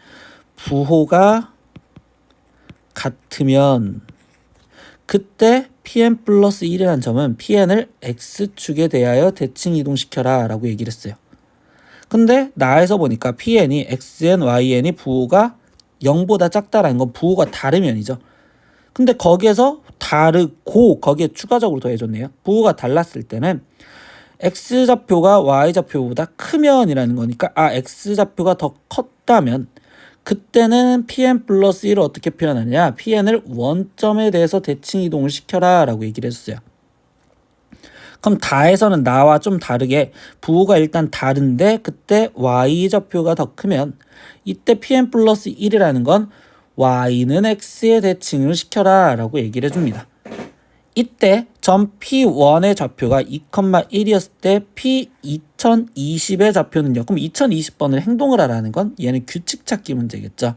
그때 Pn 플러스 1이라는 점은 Pn을 x축에 대하여 대칭 이동시켜라 라고 얘기를 했어요. 근데 나에서 보니까 Pn이 xn, yn이 부호가 0보다 작다라는 건 부호가 다르면이죠. 근데 거기에서 다르고 거기에 추가적으로 더해줬네요. 부호가 달랐을 때는 x좌표가 y좌표보다 크면이라는 거니까 x좌표가 더 컸다면 그때는 Pn 플러스 1을 어떻게 표현하느냐? Pn을 원점에 대해서 대칭 이동을 시켜라 라고 얘기를 했어요. 그럼 다에서는 나와 좀 다르게 부호가 일단 다른데 그때 y좌표가 더 크면 이때 Pn 플러스 1이라는 건 y는 x의 대칭을 시켜라 라고 얘기를 해줍니다. 이때 점 P1의 좌표가 2,1이었을 때 P2020의 좌표는요. 그럼 2020번을 행동을 하라는 건 얘는 규칙 찾기 문제겠죠.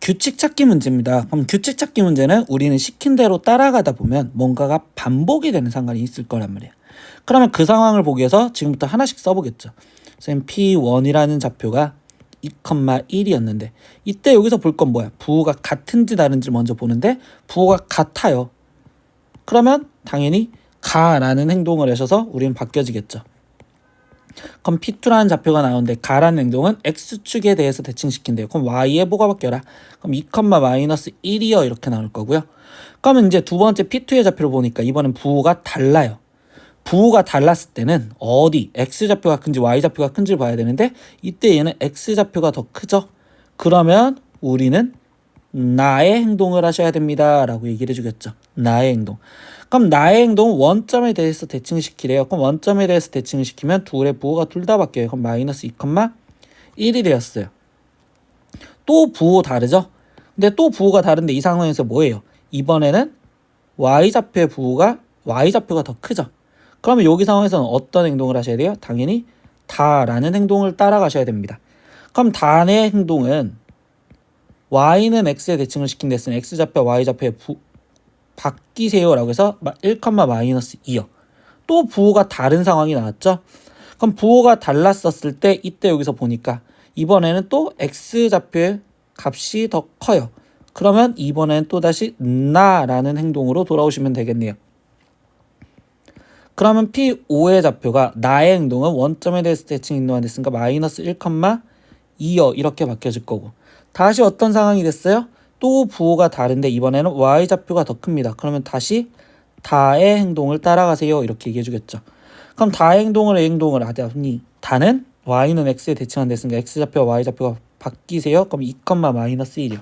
규칙 찾기 문제입니다. 그럼 규칙 찾기 문제는 우리는 시킨 대로 따라가다 보면 뭔가가 반복이 되는 상황이 있을 거란 말이에요. 그러면 그 상황을 보기 위해서 지금부터 하나씩 써보겠죠. 선생님 P1이라는 좌표가 2,1이었는데 이때 여기서 볼 건 뭐야? 부호가 같은지 다른지 먼저 보는데 부호가 같아요. 그러면 당연히 가라는 행동을 하셔서 우리는 바뀌어지겠죠. 그럼 P2라는 좌표가 나오는데 가라는 행동은 X축에 대해서 대칭시킨대요. 그럼 Y에 뭐가 바뀌어라? 그럼 2,-1이요 이렇게 나올 거고요. 그러면 이제 두 번째 P2의 좌표를 보니까 이번엔 부호가 달라요. 부호가 달랐을 때는 어디 X좌표가 큰지 Y좌표가 큰지를 봐야 되는데 이때 얘는 X좌표가 더 크죠. 그러면 우리는 나의 행동을 하셔야 됩니다 라고 얘기를 해주겠죠. 나의 행동. 그럼 나의 행동은 원점에 대해서 대칭시키래요. 그럼 원점에 대해서 대칭을 시키면 둘의 부호가 둘 다 바뀌어요. 그럼 마이너스 2,1이 되었어요. 또 부호 다르죠? 근데 또 부호가 다른데 이 상황에서 뭐예요? 이번에는 y좌표의 부호가 y좌표가 더 크죠? 그러면 여기 상황에서는 어떤 행동을 하셔야 돼요? 당연히 다라는 행동을 따라가셔야 됩니다. 그럼 다의 행동은 y는 x에 대칭을 시킨 데서는 x좌표 y좌표의 바뀌세요 라고 해서 1,-2요. 또 부호가 다른 상황이 나왔죠? 그럼 부호가 달랐었을 때 이때 여기서 보니까 이번에는 또 x좌표의 값이 더 커요. 그러면 이번엔 또다시 나라는 행동으로 돌아오시면 되겠네요. 그러면 P5의 좌표가 나의 행동은 원점에 대해서 대칭 인도가 됐으니까 마이너스 1,2요 이렇게 바뀌어질 거고, 다시 어떤 상황이 됐어요? 또 부호가 다른데 이번에는 y좌표가 더 큽니다. 그러면 다시 다의 행동을 따라가세요 이렇게 얘기해 주겠죠. 그럼 다의 행동을 행동을 하더니 다는 y는 x에 대칭한 됐으니까 x좌표와 y좌표가 바뀌세요. 그럼 2,-1이요.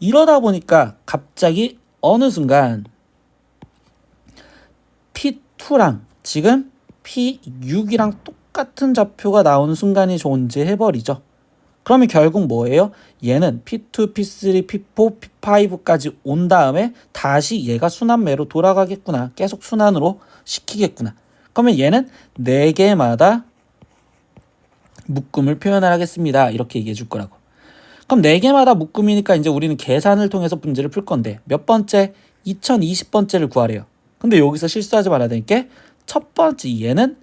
이러다 보니까 갑자기 어느 순간 P2랑 지금 P6이랑 똑같은 좌표가 나오는 순간이 존재해버리죠. 그러면 결국 뭐예요? 얘는 P2, P3, P4, P5까지 온 다음에 다시 얘가 순환매로 돌아가겠구나. 계속 순환으로 시키겠구나. 그러면 얘는 4개마다 묶음을 표현을 하겠습니다. 이렇게 얘기해 줄 거라고. 그럼 4개마다 묶음이니까 이제 우리는 계산을 통해서 문제를 풀 건데 몇 번째? 2020번째를 구하래요. 근데 여기서 실수하지 말아야 되는 게 첫 번째 얘는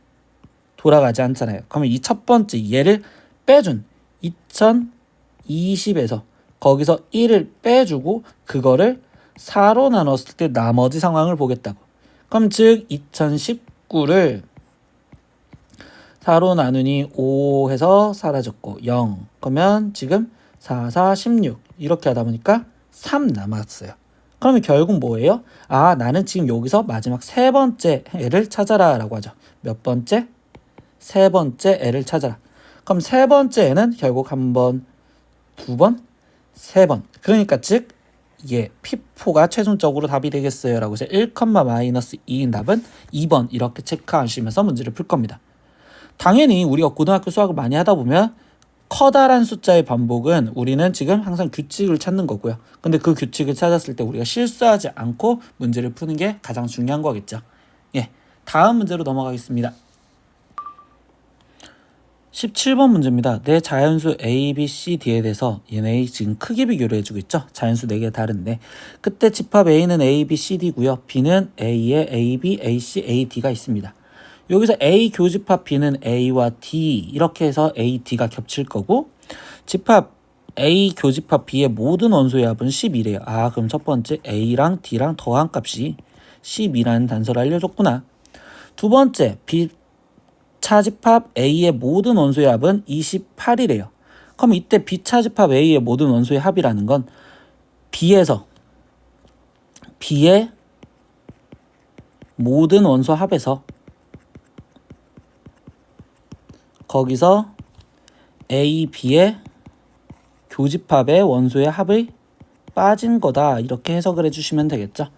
돌아가지 않잖아요. 그러면 이 첫 번째 얘를 빼준 2020에서 거기서 1을 빼주고 그거를 4로 나눴을 때 나머지 상황을 보겠다고. 그럼 즉 2019를 4로 나누니 5 해서 사라졌고 0. 그러면 지금 4, 4, 16 이렇게 하다 보니까 3 남았어요. 그러면 결국 뭐예요? 아, 나는 지금 여기서 마지막 세 번째 애를 찾아라 라고 하죠. 몇 번째? 세 번째 애를 찾아라. 그럼 세 번째 애는 결국 한 번, 두 번, 세 번. 그러니까 즉 예, P4가 최종적으로 답이 되겠어요 라고 해서 1,-2인 답은 2번 이렇게 체크하시면서 문제를 풀 겁니다. 당연히 우리가 고등학교 수학을 많이 하다 보면 커다란 숫자의 반복은 우리는 지금 항상 규칙을 찾는 거고요. 근데 그 규칙을 찾았을 때 우리가 실수하지 않고 문제를 푸는 게 가장 중요한 거겠죠. 예, 다음 문제로 넘어가겠습니다. 17번 문제입니다. 내 자연수 A, B, C, D에 대해서 얘네 지금 크기 비교를 해주고 있죠. 자연수 4개 다른데 그때 집합 A는 A, B, C, D고요. B는 A에 A, B, A, C, A, D가 있습니다. 여기서 A 교집합 B는 A와 D 이렇게 해서 A, D가 겹칠 거고 집합 A 교집합 B의 모든 원소의 합은 12래요. 아, 그럼 첫 번째 A랑 D랑 더한 값이 12라는 단서를 알려줬구나. 두 번째 B 차집합 A의 모든 원소의 합은 28이래요. 그럼 이때 B차집합 A의 모든 원소의 합이라는 건 B에서 B의 모든 원소 합에서 거기서 A, B의 교집합의 원소의 합이 빠진 거다 이렇게 해석을 해주시면 되겠죠.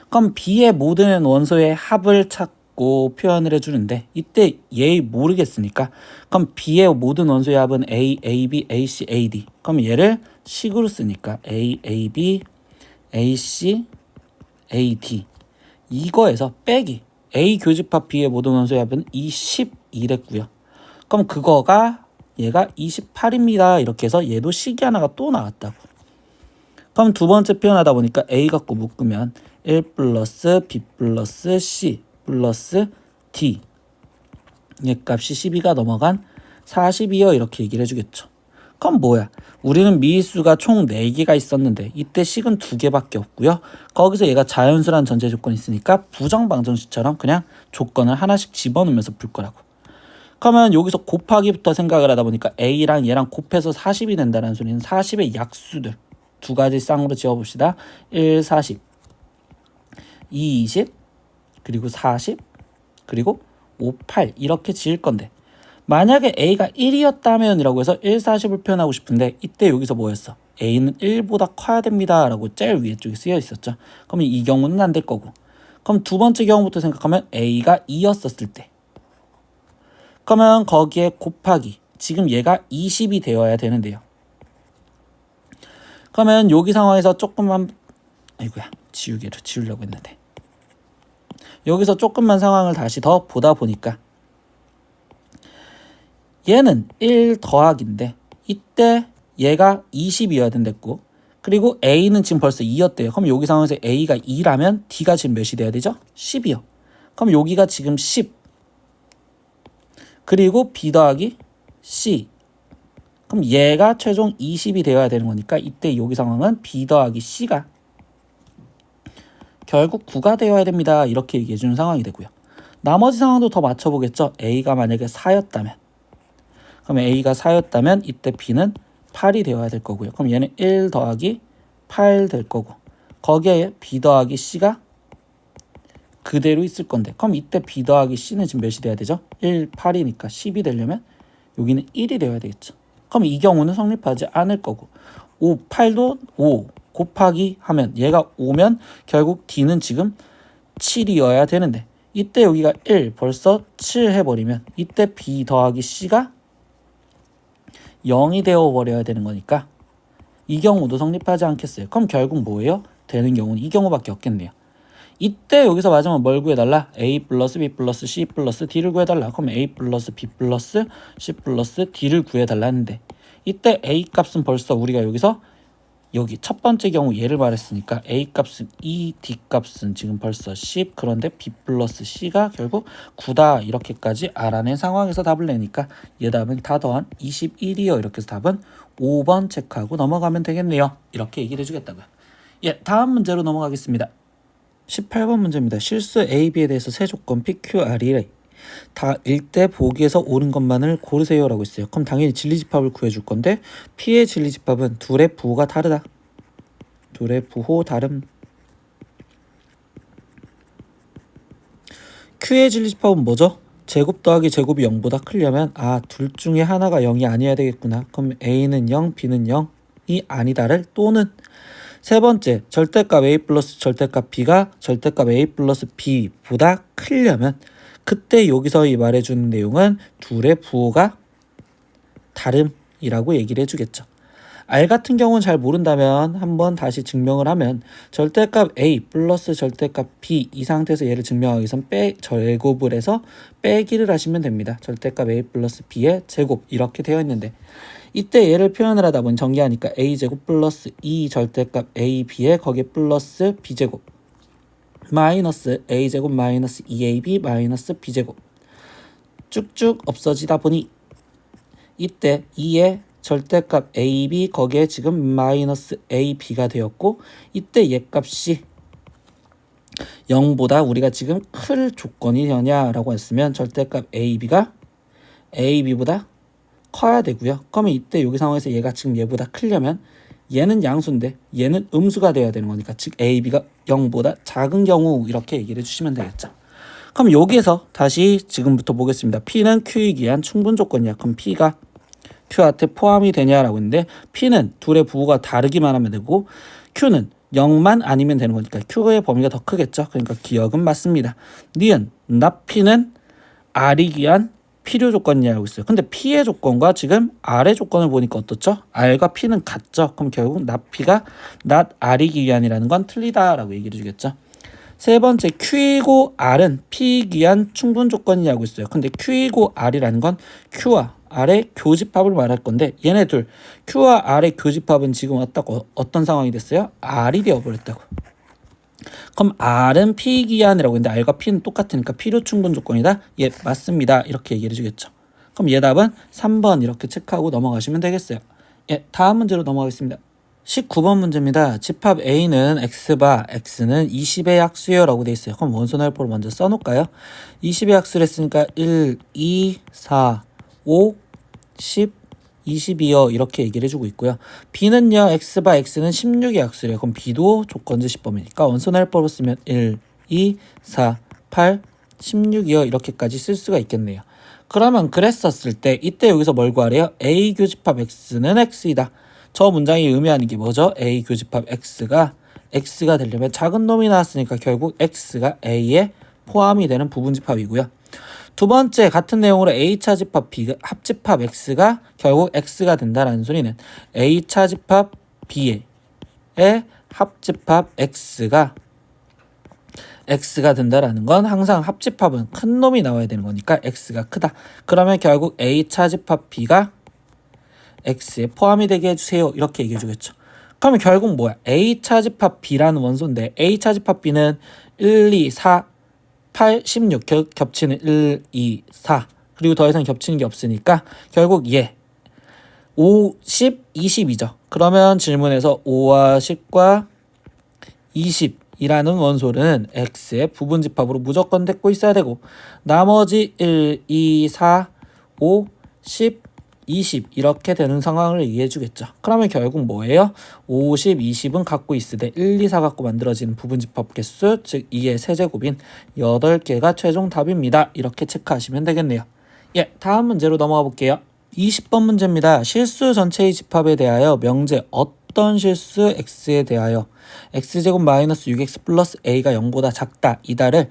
그럼 B의 모든 원소의 합을 찾고 표현을 해주는데 이때 얘 모르겠으니까 그럼 B의 모든 원소의 합은 A, A, B, A, C, A, D. 그럼 얘를 식으로 쓰니까 A, A, B, A, C, A, D. 이거에서 빼기 A 교집합 B의 모든 원소의 합은 21랬고요. 그럼 그거가 얘가 28입니다. 이렇게 해서 얘도 식이 하나가 또 나왔다고. 그럼 두 번째 표현하다 보니까 A 갖고 묶으면 1 플러스 B 플러스 C 플러스 D 얘 값이 12가 넘어간 42요 이렇게 얘기를 해주겠죠. 그럼 뭐야? 우리는 미수가 총 4개가 있었는데 이때 식은 2개밖에 없고요. 거기서 얘가 자연수란 전제 조건이 있으니까 부정방정식처럼 그냥 조건을 하나씩 집어넣으면서 풀 거라고. 그러면 여기서 곱하기부터 생각을 하다 보니까 A랑 얘랑 곱해서 40이 된다는 소리는 40의 약수들 두 가지 쌍으로 지어봅시다. 1, 40, 2, 20, 그리고 40, 그리고 5, 8 이렇게 지을 건데 만약에 A가 1이었다면 이라고 해서 1, 40을 표현하고 싶은데 이때 여기서 뭐였어? a는 1보다 커야 됩니다 라고 제일 위에 쪽에 쓰여 있었죠. 그럼 이 경우는 안 될 거고, 그럼 두 번째 경우부터 생각하면 a가 2였었을 때, 그러면 거기에 곱하기 지금 얘가 20이 되어야 되는데요. 그러면 여기 상황에서 조금만, 아이고야, 지우려고 했는데, 여기서 조금만 상황을 다시 더 보다 보니까 얘는 1 더하기인데 이때 얘가 20이어야 된댔고, 그리고 a는 지금 벌써 2였대요. 그럼 여기 상황에서 a가 2라면 d가 지금 몇이 돼야 되죠? 10이요. 그럼 여기가 지금 10, 그리고 b 더하기 c, 그럼 얘가 최종 20이 되어야 되는 거니까 이때 여기 상황은 b 더하기 c가 결국 9가 되어야 됩니다 이렇게 얘기해 주는 상황이 되고요. 나머지 상황도 더 맞춰보겠죠. a가 만약에 4였다면, 그럼 a가 4였다면 이때 b는 8이 되어야 될 거고요. 그럼 얘는 1 더하기 8 될 거고, 거기에 b 더하기 c가 그대로 있을 건데, 그럼 이때 b 더하기 c는 지금 몇이 돼야 되죠? 1, 8이니까 10이 되려면 여기는 1이 되어야 되겠죠. 그럼 이 경우는 성립하지 않을 거고, 5, 8도 5 곱하기 하면 얘가 5면 결국 d는 지금 7이어야 되는데, 이때 여기가 1 벌써 7 해버리면 이때 b 더하기 c가 0이 되어버려야 되는 거니까 이 경우도 성립하지 않겠어요. 그럼 결국 뭐예요? 되는 경우는 이 경우밖에 없겠네요. 이때 여기서 맞으면 뭘 구해달라? a 플러스 b 플러스 c 플러스 d를 구해달라. 그럼 a 플러스 b 플러스 c 플러스 d를 구해달라 했는데, 이때 a 값은 벌써 우리가 여기서 여기 첫 번째 경우 얘를 말했으니까 a 값은 2, d 값은 지금 벌써 10, 그런데 b 플러스 c가 결국 9다 이렇게까지 알아낸 상황에서 답을 내니까 얘 답은 다 더한 21이요. 이렇게 해서 답은 5번 체크하고 넘어가면 되겠네요. 이렇게 얘기를 해주겠다고요. 예, 다음 문제로 넘어가겠습니다. 18번 문제입니다. 실수 A, B에 대해서 세 조건 PQR이 다 일대 보기에서 옳은 것만을 고르세요 라고 있어요. 그럼 당연히 진리집합을 구해줄 건데, P의 진리집합은 둘의 부호가 다르다. 둘의 부호 다름. Q의 진리집합은 뭐죠? 제곱 더하기 제곱이 0보다 크려면 둘 중에 하나가 0이 아니어야 되겠구나. 그럼 A는 0, B는 0이 아니다를 또는, 세 번째, 절대값 A 플러스 절대값 B가 절대값 A 플러스 B보다 크려면 그때 여기서 이 말해주는 내용은 둘의 부호가 다름이라고 얘기를 해주겠죠. R 같은 경우는 잘 모른다면 한번 다시 증명을 하면 절대값 A 플러스 절대값 B 이 상태에서 얘를 증명하기 위해선 제곱을 해서 빼기를 하시면 됩니다. 절대값 A 플러스 B의 제곱 이렇게 되어 있는데, 이때 얘를 표현을 하다 보니 전개하니까 a제곱 플러스 2 절대값 ab에 거기에 플러스 b제곱 마이너스 a제곱 마이너스 2ab 마이너스 b제곱 쭉쭉 없어지다 보니 이때 2의 절대값 ab 거기에 지금 마이너스 ab가 되었고, 이때 얘 값이 0보다 우리가 지금 클 조건이 되냐라고 했으면 절대값 ab가 ab보다 커야 되고요. 그러면 이때 여기 상황에서 얘가 지금 얘보다 크려면 얘는 양수인데 얘는 음수가 돼야 되는 거니까, 즉 AB가 0보다 작은 경우 이렇게 얘기를 해주시면 되겠죠. 그럼 여기에서 다시 지금부터 보겠습니다. P는 Q이기 위한 충분 조건이야. 그럼 P가 Q한테 포함이 되냐라고 했는데, P는 둘의 부호가 다르기만 하면 되고 Q는 0만 아니면 되는 거니까 Q의 범위가 더 크겠죠. 그러니까 기억은 맞습니다. 니은 나 P는 R이기 위한 필요 조건이라고 있어요. 근데 P의 조건과 지금 R의 조건을 보니까 어떻죠? R과 P는 같죠? 그럼 결국 not P가 not R이기 위한이라는 건 틀리다라고 얘기를 해주겠죠. 세 번째, Q이고 R은 P이기 위한 충분 조건이라고 있어요. 근데 Q이고 R이라는 건 Q와 R의 교집합을 말할 건데, 얘네 둘 Q와 R의 교집합은 지금 어떤 상황이 됐어요? R이 되어버렸다고. 그럼 R은 P기한이라고 했는데 R과 P는 똑같으니까 필요 충분 조건이다. 예, 맞습니다. 이렇게 얘기를 해주겠죠. 그럼 얘 답은 3번 이렇게 체크하고 넘어가시면 되겠어요. 예, 다음 문제로 넘어가겠습니다. 19번 문제입니다. 집합 A는 X바 X는 20의 약수요 라고 되어 있어요. 그럼 원소 헬포를 먼저 써놓을까요? 20의 약수를 했으니까 1, 2, 4, 5, 10, 22요 이렇게 얘기를 해주고 있고요. B는요, X바 X는 16의 약수래요. 그럼 B도 조건제 10범이니까 원소 헬포로 쓰면 1, 2, 4, 8, 16이요 이렇게까지 쓸 수가 있겠네요. 그러면 그랬었을 때 이때 여기서 뭘 구하래요? A 교집합 X는 X이다. 저 문장이 의미하는 게 뭐죠? A 교집합 X가 되려면 작은 놈이 나왔으니까 결국 X가 A에 포함이 되는 부분집합이고요. 두 번째 같은 내용으로 A차 집합 B가 합집합 X가 결국 X가 된다라는 소리는 A차 집합 B의 합집합 X가 된다라는 건 항상 합집합은 큰 놈이 나와야 되는 거니까 X가 크다. 그러면 결국 A차 집합 B가 X에 포함이 되게 해주세요. 이렇게 얘기해 주겠죠. 그러면 결국 뭐야? A차 집합 B라는 원소인데 A차 집합 B는 1, 2, 4, 8, 16 겹치는 1, 2, 4 그리고 더 이상 겹치는 게 없으니까 결국 얘 5, 10, 20이죠. 그러면 질문에서 5와 10과 20이라는 원소는 X의 부분집합으로 무조건 데리고 있어야 되고 나머지 1, 2, 4, 5, 10, 20 이렇게 되는 상황을 얘기해 주겠죠. 그러면 결국 뭐예요? 50, 20은 갖고 있으되 1, 2, 4 갖고 만들어지는 부분집합 개수 즉 2의 세제곱인 8개가 최종 답입니다. 이렇게 체크하시면 되겠네요. 예, 다음 문제로 넘어가 볼게요. 20번 문제입니다. 실수 전체의 집합에 대하여 명제 어떤 실수 x에 대하여 x제곱 마이너스 6x 플러스 a가 0보다 작다 이다를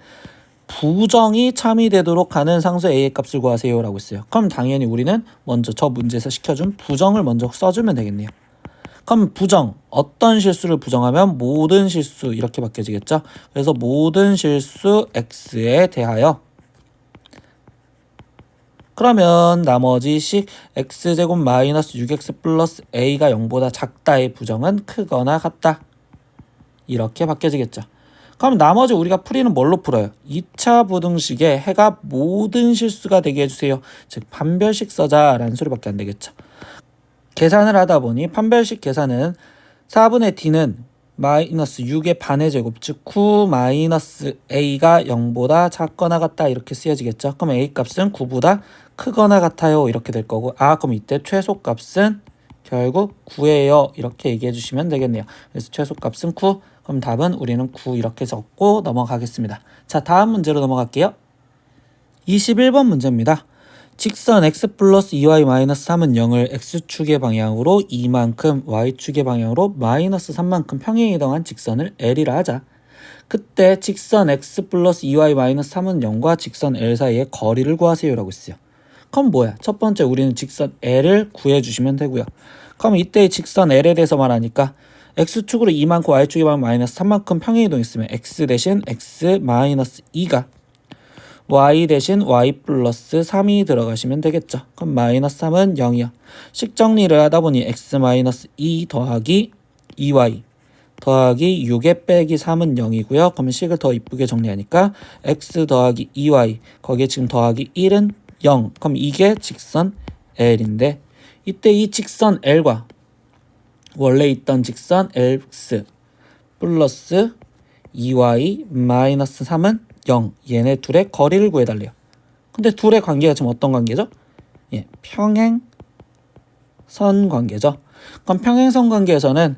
부정이 참이되도록 하는 상수 a의 값을 구하세요 라고 했어요. 그럼 당연히 우리는 먼저 저 문제에서 시켜준 부정을 먼저 써주면 되겠네요. 그럼 부정, 어떤 실수를 부정하면 모든 실수 이렇게 바뀌어지겠죠. 그래서 모든 실수 x에 대하여 그러면 나머지 식 x제곱 마이너스 6x 플러스 a가 0보다 작다의 부정은 크거나 같다. 이렇게 바뀌어지겠죠. 그럼 나머지 우리가 풀이는 뭘로 풀어요? 2차 부등식에 해가 모든 실수가 되게 해주세요. 즉 판별식 써자라는 소리밖에 안 되겠죠. 계산을 하다 보니 판별식 계산은 4분의 d는 마이너스 6의 반의 제곱 즉 9 마이너스 a가 0보다 작거나 같다 이렇게 쓰여지겠죠. 그럼 a 값은 9보다 크거나 같아요 이렇게 될 거고 그럼 이때 최소값은 결국 9예요 이렇게 얘기해 주시면 되겠네요. 그래서 최소값은 9 그럼 답은 우리는 9 이렇게 적고 넘어가겠습니다. 자 다음 문제로 넘어갈게요. 21번 문제입니다. 직선 x 플러스 2y 마이너스 3은 0을 x축의 방향으로 2만큼 y축의 방향으로 마이너스 3만큼 평행이 이동한 직선을 L이라 하자. 그때 직선 x 플러스 2y 마이너스 3은 0과 직선 L 사이의 거리를 구하세요 라고 했어요. 그럼 뭐야? 첫 번째 우리는 직선 L을 구해주시면 되고요. 그럼 이때 직선 L에 대해서 말하니까 x축으로 2만큼 y축의 방향 마이너스 3만큼 평행 이동했으면 x 대신 x 마이너스 2가 y 대신 y 플러스 3이 들어가시면 되겠죠. 그럼 마이너스 3은 0이요. 식 정리를 하다 보니 x 마이너스 2 더하기 2y 더하기 6에 빼기 3은 0이고요. 그러면 식을 더 이쁘게 정리하니까 x 더하기 2y 거기에 지금 더하기 1은 0. 그럼 이게 직선 L인데 이때 이 직선 L과 원래 있던 직선 LX 플러스 2y 마이너스 3은 0. 얘네 둘의 거리를 구해달래요. 근데 둘의 관계가 지금 어떤 관계죠? 예, 평행선 관계죠. 그럼 평행선 관계에서는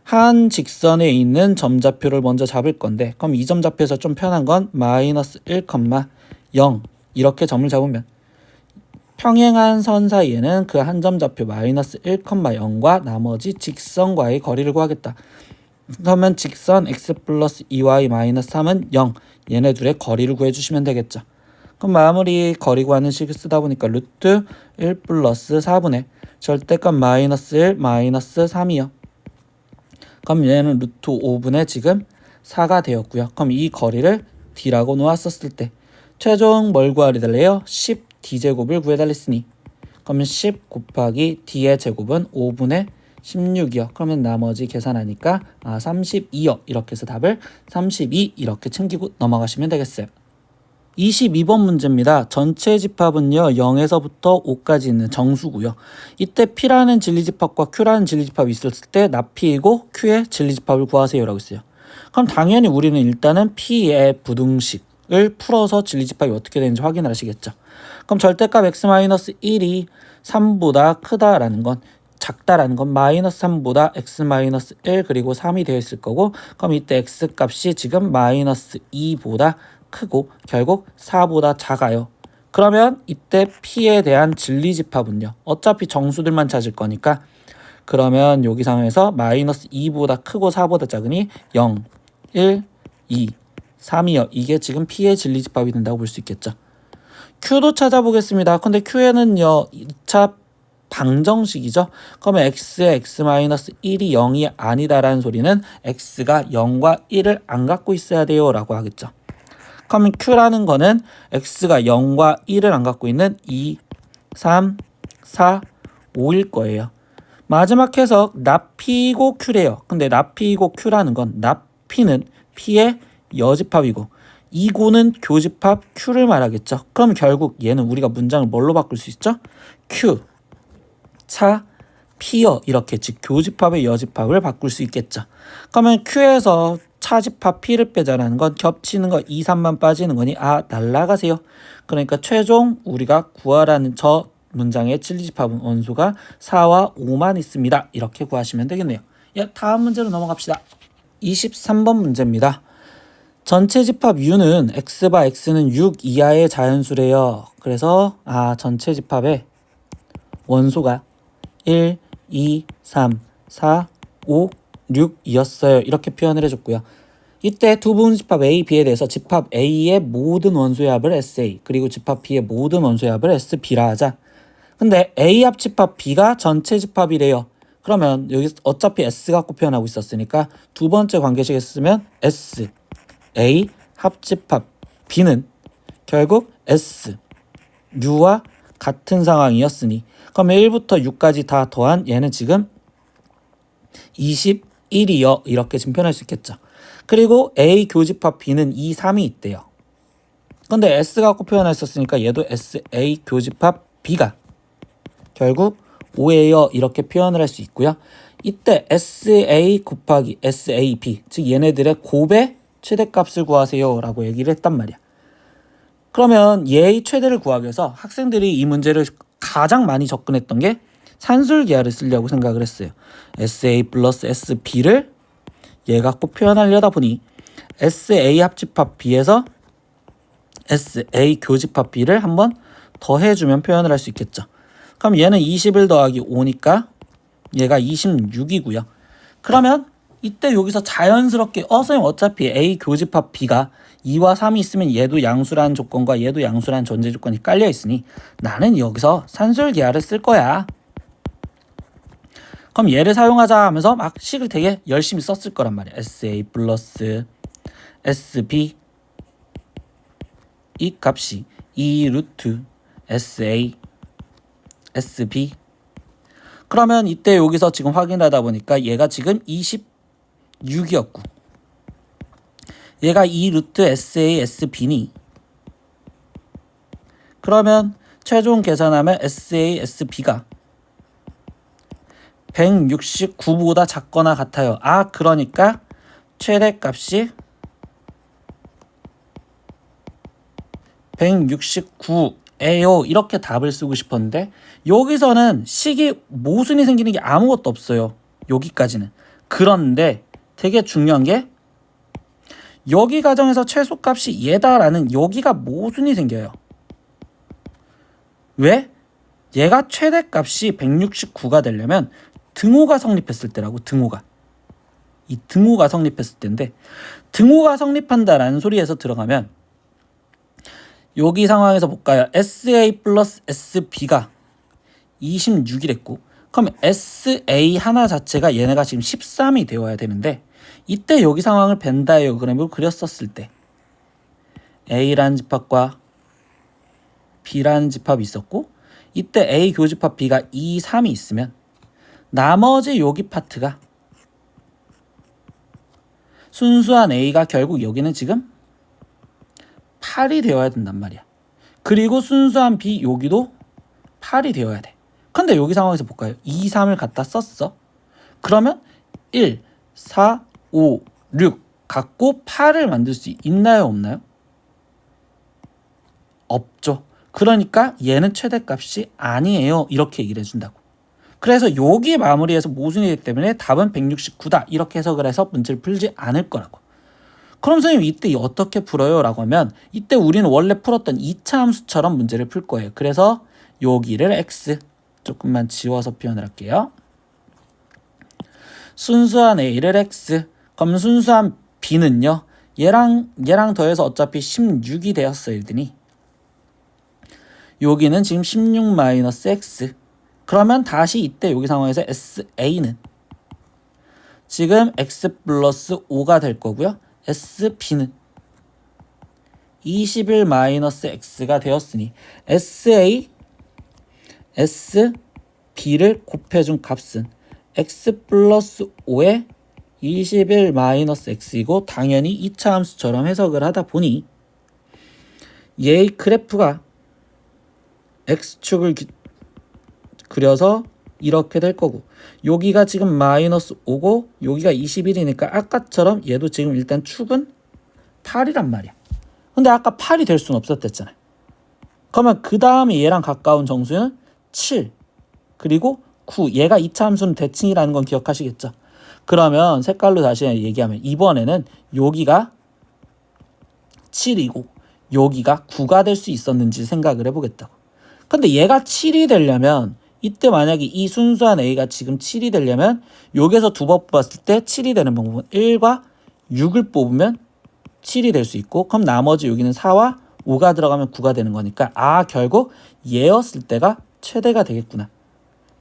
한 직선에 있는 점좌표를 먼저 잡을 건데 그럼 이 점좌표에서 좀 편한 건 마이너스 1, 0 이렇게 점을 잡으면 평행한 선 사이에는 그 한 점좌표 마이너스 1, 0과 나머지 직선과의 거리를 구하겠다. 그러면 직선 x 플러스 2y 마이너스 3은 0 얘네 둘의 거리를 구해주시면 되겠죠. 그럼 마무리 거리 구하는 식을 쓰다 보니까 루트 1 플러스 4분의 절대값 마이너스 1 마이너스 3이요. 그럼 얘는 루트 5분의 지금 4가 되었고요. 그럼 이 거리를 d라고 놓았었을 때 최종 뭘 구하달래요? 10d제곱을 구해달랬으니 그러면 10 곱하기 d의 제곱은 5분의 16이요. 그러면 나머지 계산하니까 32요. 이렇게 해서 답을 32 이렇게 챙기고 넘어가시면 되겠어요. 22번 문제입니다. 전체 집합은요 0에서부터 5까지 있는 정수고요. 이때 P라는 진리집합과 Q라는 진리집합이 있었을 때 나P이고 Q의 진리집합을 구하세요 라고 했어요. 그럼 당연히 우리는 일단은 P의 부등식을 풀어서 진리집합이 어떻게 되는지 확인을 하시겠죠. 그럼 절대값 x-1이 3보다 크다라는 건 작다라는 건 마이너스 3보다 x 마이너스 1 그리고 3이 되어 있을 거고 그럼 이때 x 값이 지금 마이너스 2보다 크고 결국 4보다 작아요. 그러면 이때 P에 대한 진리집합은요. 어차피 정수들만 찾을 거니까 그러면 여기 상황에서 마이너스 2보다 크고 4보다 작으니 0, 1, 2, 3이요. 이게 지금 P의 진리집합이 된다고 볼 수 있겠죠. Q도 찾아보겠습니다. 근데 Q에는요 2차 방정식이죠. 그러면 x의 x-1이 0이 아니다라는 소리는 x가 0과 1을 안 갖고 있어야 돼요 라고 하겠죠. 그러면 Q라는 거는 x가 0과 1을 안 갖고 있는 2, 3, 4, 5일 거예요. 마지막 해석 납P이고 Q래요. 근데 납P이고 Q라는 건 납P는 P의 여집합이고 이고는 교집합 Q를 말하겠죠. 그럼 결국 얘는 우리가 문장을 뭘로 바꿀 수 있죠? Q, 차, P여 이렇게 즉 교집합의 여집합을 바꿀 수 있겠죠. 그러면 Q에서 차집합 P를 빼자라는 건 겹치는 거 2, 3만 빠지는 거니 날라가세요. 그러니까 최종 우리가 구하라는 저 문장의 진리집합은 원소가 4와 5만 있습니다. 이렇게 구하시면 되겠네요. 다음 문제로 넘어갑시다. 23번 문제입니다. 전체 집합 U는 X바 X는 6 이하의 자연수래요. 그래서 전체 집합의 원소가 1, 2, 3, 4, 5, 6이었어요. 이렇게 표현을 해줬고요. 이때 두 부분 집합 A, B에 대해서 집합 A의 모든 원소의 합을 SA 그리고 집합 B의 모든 원소의 합을 SB라 하자. 근데 A 합 집합 B가 전체 집합이래요. 그러면 여기 어차피 S 갖고 표현하고 있었으니까 두 번째 관계식에 쓰면 S A 합집합 B는 결국 S U와 같은 상황이었으니 그러면 1부터 6까지 다 더한 얘는 지금 21이요. 이렇게 지금 표현할 수 있겠죠. 그리고 A 교집합 B는 2, 3이 있대요. 근데 S 갖고 표현했었으니까 얘도 SA 교집합 B가 결국 5예요. 이렇게 표현을 할 수 있고요. 이때 SA 곱하기 SAB 즉 얘네들의 곱의 최대값을 구하세요 라고 얘기를 했단 말이야. 그러면 얘의 최대를 구하기 위해서 학생들이 이 문제를 가장 많이 접근했던 게 산술기하를 쓰려고 생각을 했어요. SA 플러스 SB를 얘 갖고 표현하려다 보니 SA 합집합 B에서 SA 교집합 B를 한번 더해주면 표현을 할 수 있겠죠. 그럼 얘는 21 더하기 5니까 얘가 26이고요. 그러면 이때 여기서 자연스럽게 선생님 어차피 A 교집합 B가 2와 3이 있으면 얘도 양수라는 조건과 얘도 양수라는 전제 조건이 깔려 있으니 나는 여기서 산술기하를 쓸 거야. 그럼 얘를 사용하자 하면서 막 식을 되게 열심히 썼을 거란 말이야. SA 플러스 SB 이 값이 2 루트 SA SB 그러면 이때 여기서 지금 확인하다 보니까 얘가 지금 26이었고 얘가 2 루트 SA SB니 그러면 최종 계산하면 SA SB가 169보다 작거나 같아요. 그러니까 최대값이 169예요. 이렇게 답을 쓰고 싶었는데 여기서는 식이 모순이 생기는 게 아무것도 없어요. 여기까지는. 그런데 되게 중요한 게 여기 가정에서 최소값이 얘다라는 여기가 모순이 생겨요. 왜? 얘가 최대값이 169가 되려면 등호가 성립했을 때라고. 등호가. 이 등호가 성립했을 때인데 등호가 성립한다라는 소리에서 들어가면 여기 상황에서 볼까요? SA 플러스 SB가 26이랬고 그럼 SA 하나 자체가 얘네가 지금 13이 되어야 되는데 이때 여기 상황을 벤 다이어그램으로 그렸었을 때 A라는 집합과 B라는 집합이 있었고 이때 A 교집합 B가 2, 3이 있으면 나머지 여기 파트가 순수한 A가 결국 여기는 지금 8이 되어야 된단 말이야. 그리고 순수한 B 여기도 8이 되어야 돼. 근데 여기 상황에서 볼까요? 2, 3을 갖다 썼어. 그러면 1, 4, 5, 6 갖고 8을 만들 수 있나요? 없나요? 없죠. 그러니까 얘는 최대값이 아니에요. 이렇게 얘기를 해준다고. 그래서 여기 마무리해서 모순이 되기 때문에 답은 169다. 이렇게 해석을 해서 문제를 풀지 않을 거라고. 그럼 선생님 이때 어떻게 풀어요? 라고 하면 이때 우리는 원래 풀었던 2차 함수처럼 문제를 풀 거예요. 그래서 여기를 x 조금만 지워서 표현을 할게요. 순수한 A를 X. 그럼 순수한 B는요. 얘랑 더해서 어차피 16이 되었어 일들이. 여기는 지금 16 마이너스 X. 그러면 다시 이때 여기 상황에서 SA는 지금 X 플러스 5가 될 거고요. SB는 21 마이너스 X가 되었으니 SA, SB를 곱해준 값은 X 플러스 5에 21 마이너스 X이고 당연히 2차 함수처럼 해석을 하다 보니 얘의 그래프가 X축을 그려서 이렇게 될 거고 여기가 지금 마이너스 5고 여기가 21이니까 아까처럼 얘도 지금 일단 축은 8이란 말이야. 근데 아까 8이 될 수는 없었댔잖아요. 그러면 그 다음에 얘랑 가까운 정수는 7 그리고 9. 얘가 2차 함수는 대칭이라는 건 기억하시겠죠? 그러면 색깔로 다시 얘기하면 이번에는 여기가 7이고 여기가 9가 될 수 있었는지 생각을 해보겠다고. 근데 얘가 7이 되려면 이때 만약에 이 순수한 A가 지금 7이 되려면 여기서 두 번 뽑았을 때 7이 되는 방법은 1과 6을 뽑으면 7이 될 수 있고 그럼 나머지 여기는 4와 5가 들어가면 9가 되는 거니까 결국 얘였을 때가 최대가 되겠구나.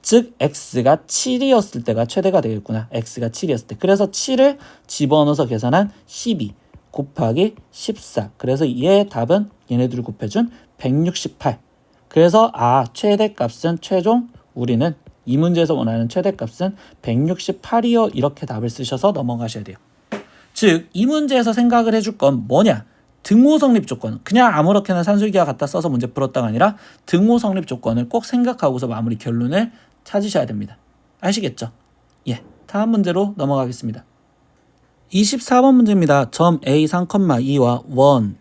즉 X가 7이었을 때가 최대가 되겠구나. X가 7이었을 때. 그래서 7을 집어넣어서 계산한 12 곱하기 14. 그래서 얘의 답은 얘네들을 곱해준 168. 그래서 최대값은 최종 우리는 이 문제에서 원하는 최대값은 168이요. 이렇게 답을 쓰셔서 넘어가셔야 돼요. 즉 이 문제에서 생각을 해줄 건 뭐냐? 등호 성립 조건. 그냥 아무렇게나 산술기와 갖다 써서 문제 풀었다가 아니라 등호 성립 조건을 꼭 생각하고서 마무리 결론을 찾으셔야 됩니다. 아시겠죠? 예, 다음 문제로 넘어가겠습니다. 24번 문제입니다. 점 A 3,2와 원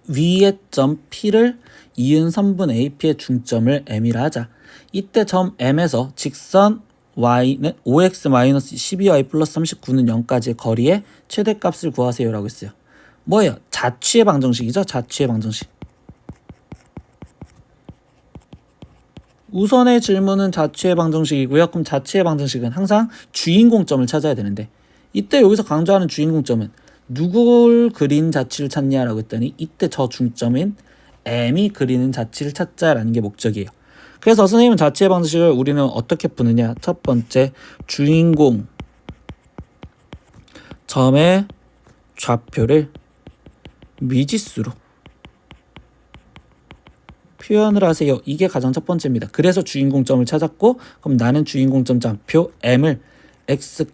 위의 점 P를 이은 선분 AP의 중점을 M이라 하자. 이때 점 M에서 직선 Y는 5x-12y 플러스 39는 0까지의 거리의 최대값을 구하세요 라고 했어요. 뭐예요? 자취의 방정식이죠. 자취의 방정식. 우선의 질문은 자취의 방정식이고요. 그럼 자취의 방정식은 항상 주인공점을 찾아야 되는데 이때 여기서 강조하는 주인공점은 누굴 그린 자취를 찾냐라고 했더니 이때 저 중점인 M이 그리는 자취를 찾자라는 게 목적이에요. 그래서 선생님은 자취의 방정식을 우리는 어떻게 푸느냐. 첫 번째 주인공 점의 좌표를 미지수로 표현을 하세요. 이게 가장 첫 번째입니다. 그래서 주인공점을 찾았고 그럼 나는 주인공점 좌표 M을 x,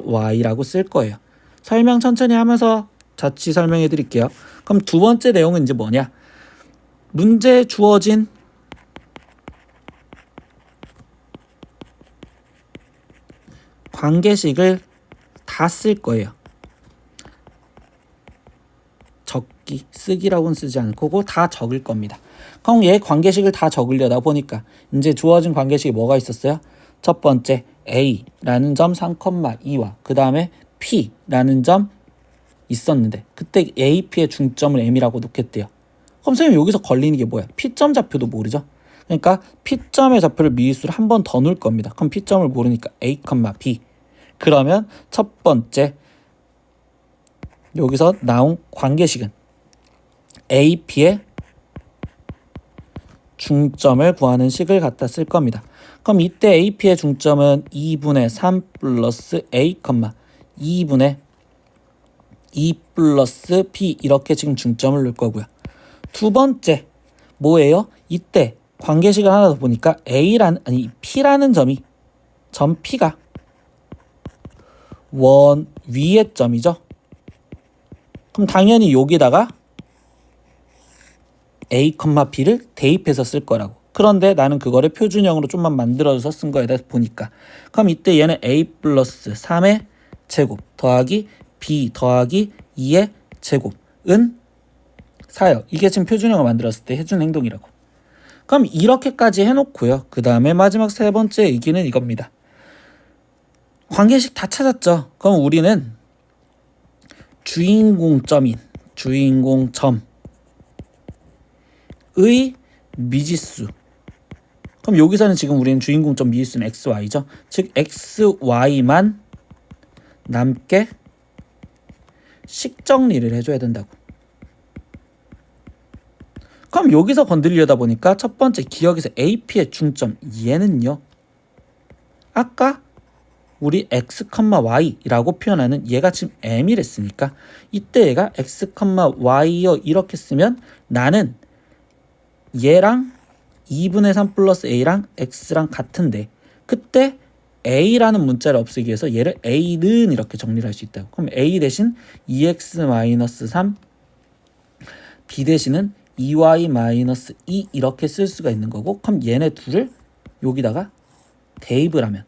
y라고 쓸 거예요. 설명 천천히 하면서 자취 설명해 드릴게요. 그럼 두 번째 내용은 이제 뭐냐? 문제에 주어진 관계식을 다 쓸 거예요. 적기, 쓰기라고는 쓰지 않을 거고 다 적을 겁니다. 그럼 얘 관계식을 다 적으려다 보니까 이제 주어진 관계식이 뭐가 있었어요? 첫 번째 A라는 점 3,2와 그 다음에 P라는 점 있었는데 그때 AP의 중점을 M이라고 놓겠대요. 그럼 선생님 여기서 걸리는 게 뭐야? P점 좌표도 모르죠? 그러니까 P점의 좌표를 미지수를 한 번 더 놓을 겁니다. 그럼 P점을 모르니까 A, B. 그러면 첫 번째 여기서 나온 관계식은 AP의 중점을 구하는 식을 갖다 쓸 겁니다. 그럼 이때 AP의 중점은 2분의 3 플러스 A, 2분의 2 플러스 B 이렇게 지금 중점을 놓을 거고요. 두 번째 뭐예요? 이때 관계식을 하나 더 보니까 P라는 점이 점 P가 원 위의 점이죠. 그럼 당연히 여기다가 A, B를 대입해서 쓸 거라고. 그런데 나는 그거를 표준형으로 좀만 만들어서 쓴 거에다 보니까 그럼 이때 얘는 A 플러스 3의 제곱 더하기 B 더하기 2의 제곱은 4요. 이게 지금 표준형을 만들었을 때 해준 행동이라고. 그럼 이렇게까지 해놓고요. 그 다음에 마지막 세 번째 얘기는 이겁니다. 관계식 다 찾았죠. 그럼 우리는 주인공점의 미지수. 그럼 여기서는 지금 우리는 주인공점 미지수는 xy죠. 즉 xy만 남게 식 정리를 해줘야 된다고. 그럼 여기서 건드리려다 보니까 첫 번째 기억에서 AP의 중점 얘는요. 아까 우리 x, y라고 표현하는 얘가 지금 m이랬으니까 이때 얘가 x, y요 이렇게 쓰면 나는 얘랑 2분의 3 플러스 a랑 x랑 같은데 그때 a라는 문자를 없애기 위해서 얘를 a는 이렇게 정리를 할 수 있다고. 그럼 a 대신 2x-3 b 대신은 2y-2 이렇게 쓸 수가 있는 거고 그럼 얘네 둘을 여기다가 대입을 하면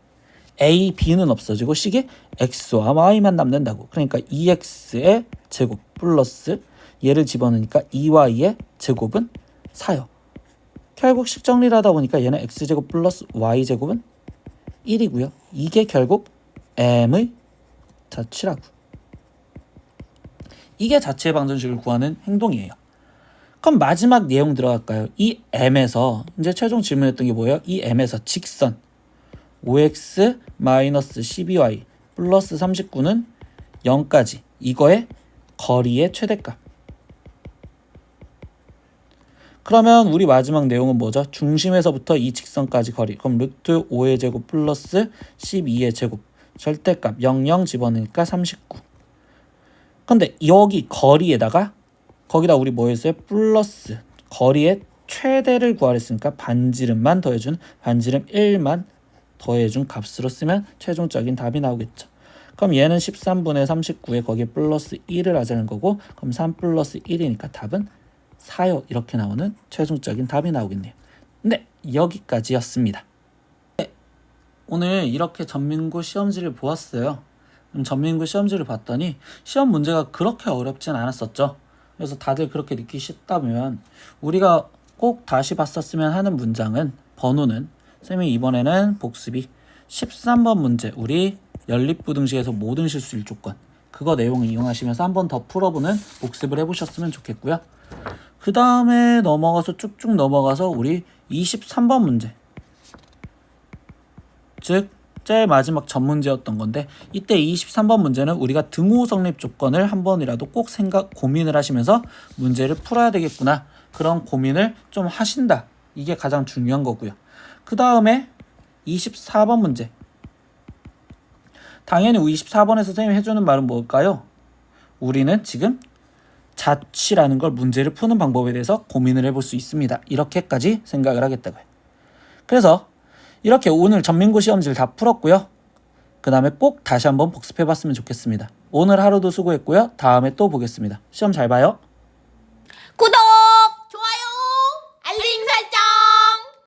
a, b는 없어지고 식에 x와 y만 남는다고. 그러니까 2x의 제곱 플러스 얘를 집어넣으니까 2y의 제곱은 4요. 결국 식 정리를 하다 보니까 얘는 x제곱 플러스 y제곱은 1이고요. 이게 결국 m의 자취라고. 이게 자취의 방정식을 구하는 행동이에요. 그럼 마지막 내용 들어갈까요? 이 m에서 이제 최종 질문했던 게 뭐예요? 이 m에서 직선 5x-12y 플러스 39는 0까지 이거의 거리의 최대값. 그러면 우리 마지막 내용은 뭐죠? 중심에서부터 이 직선까지 거리. 그럼 루트 5의 제곱 플러스 12의 제곱 절대값 00 집어넣으니까 39. 근데 여기 거리에다가 거기다 우리 뭐 했어요? 플러스 거리의 최대를 구하랬으니까 반지름만 더해준 반지름 1만 더해준 값으로 쓰면 최종적인 답이 나오겠죠. 그럼 얘는 13분의 39에 거기에 플러스 1을 하자는 거고 그럼 3 플러스 1이니까 답은 4요. 이렇게 나오는 최종적인 답이 나오겠네요. 네, 여기까지였습니다. 네, 오늘 이렇게 전민구 시험지를 보았어요. 전민구 시험지를 봤더니 시험 문제가 그렇게 어렵진 않았었죠. 그래서 다들 그렇게 느끼셨다면 우리가 꼭 다시 봤었으면 하는 문장은 번호는 쌤이 이번에는 복습이 13번 문제 우리 연립부등식에서 모든 실수 1조건 그거 내용을 이용하시면서 한 번 더 풀어보는 복습을 해보셨으면 좋겠고요. 그 다음에 넘어가서 쭉쭉 넘어가서 우리 23번 문제 즉 제일 마지막 전 문제였던 건데 이때 23번 문제는 우리가 등호 성립 조건을 한 번이라도 꼭 고민을 하시면서 문제를 풀어야 되겠구나 그런 고민을 좀 하신다 이게 가장 중요한 거고요. 그 다음에 24번 문제 당연히 24번에 선생님이 해주는 말은 뭘까요? 우리는 지금 자취라는 걸 문제를 푸는 방법에 대해서 고민을 해볼 수 있습니다. 이렇게까지 생각을 하겠다고요. 그래서 이렇게 오늘 전민구 시험지를 다 풀었고요. 그 다음에 꼭 다시 한번 복습해봤으면 좋겠습니다. 오늘 하루도 수고했고요. 다음에 또 보겠습니다. 시험 잘 봐요. 구독!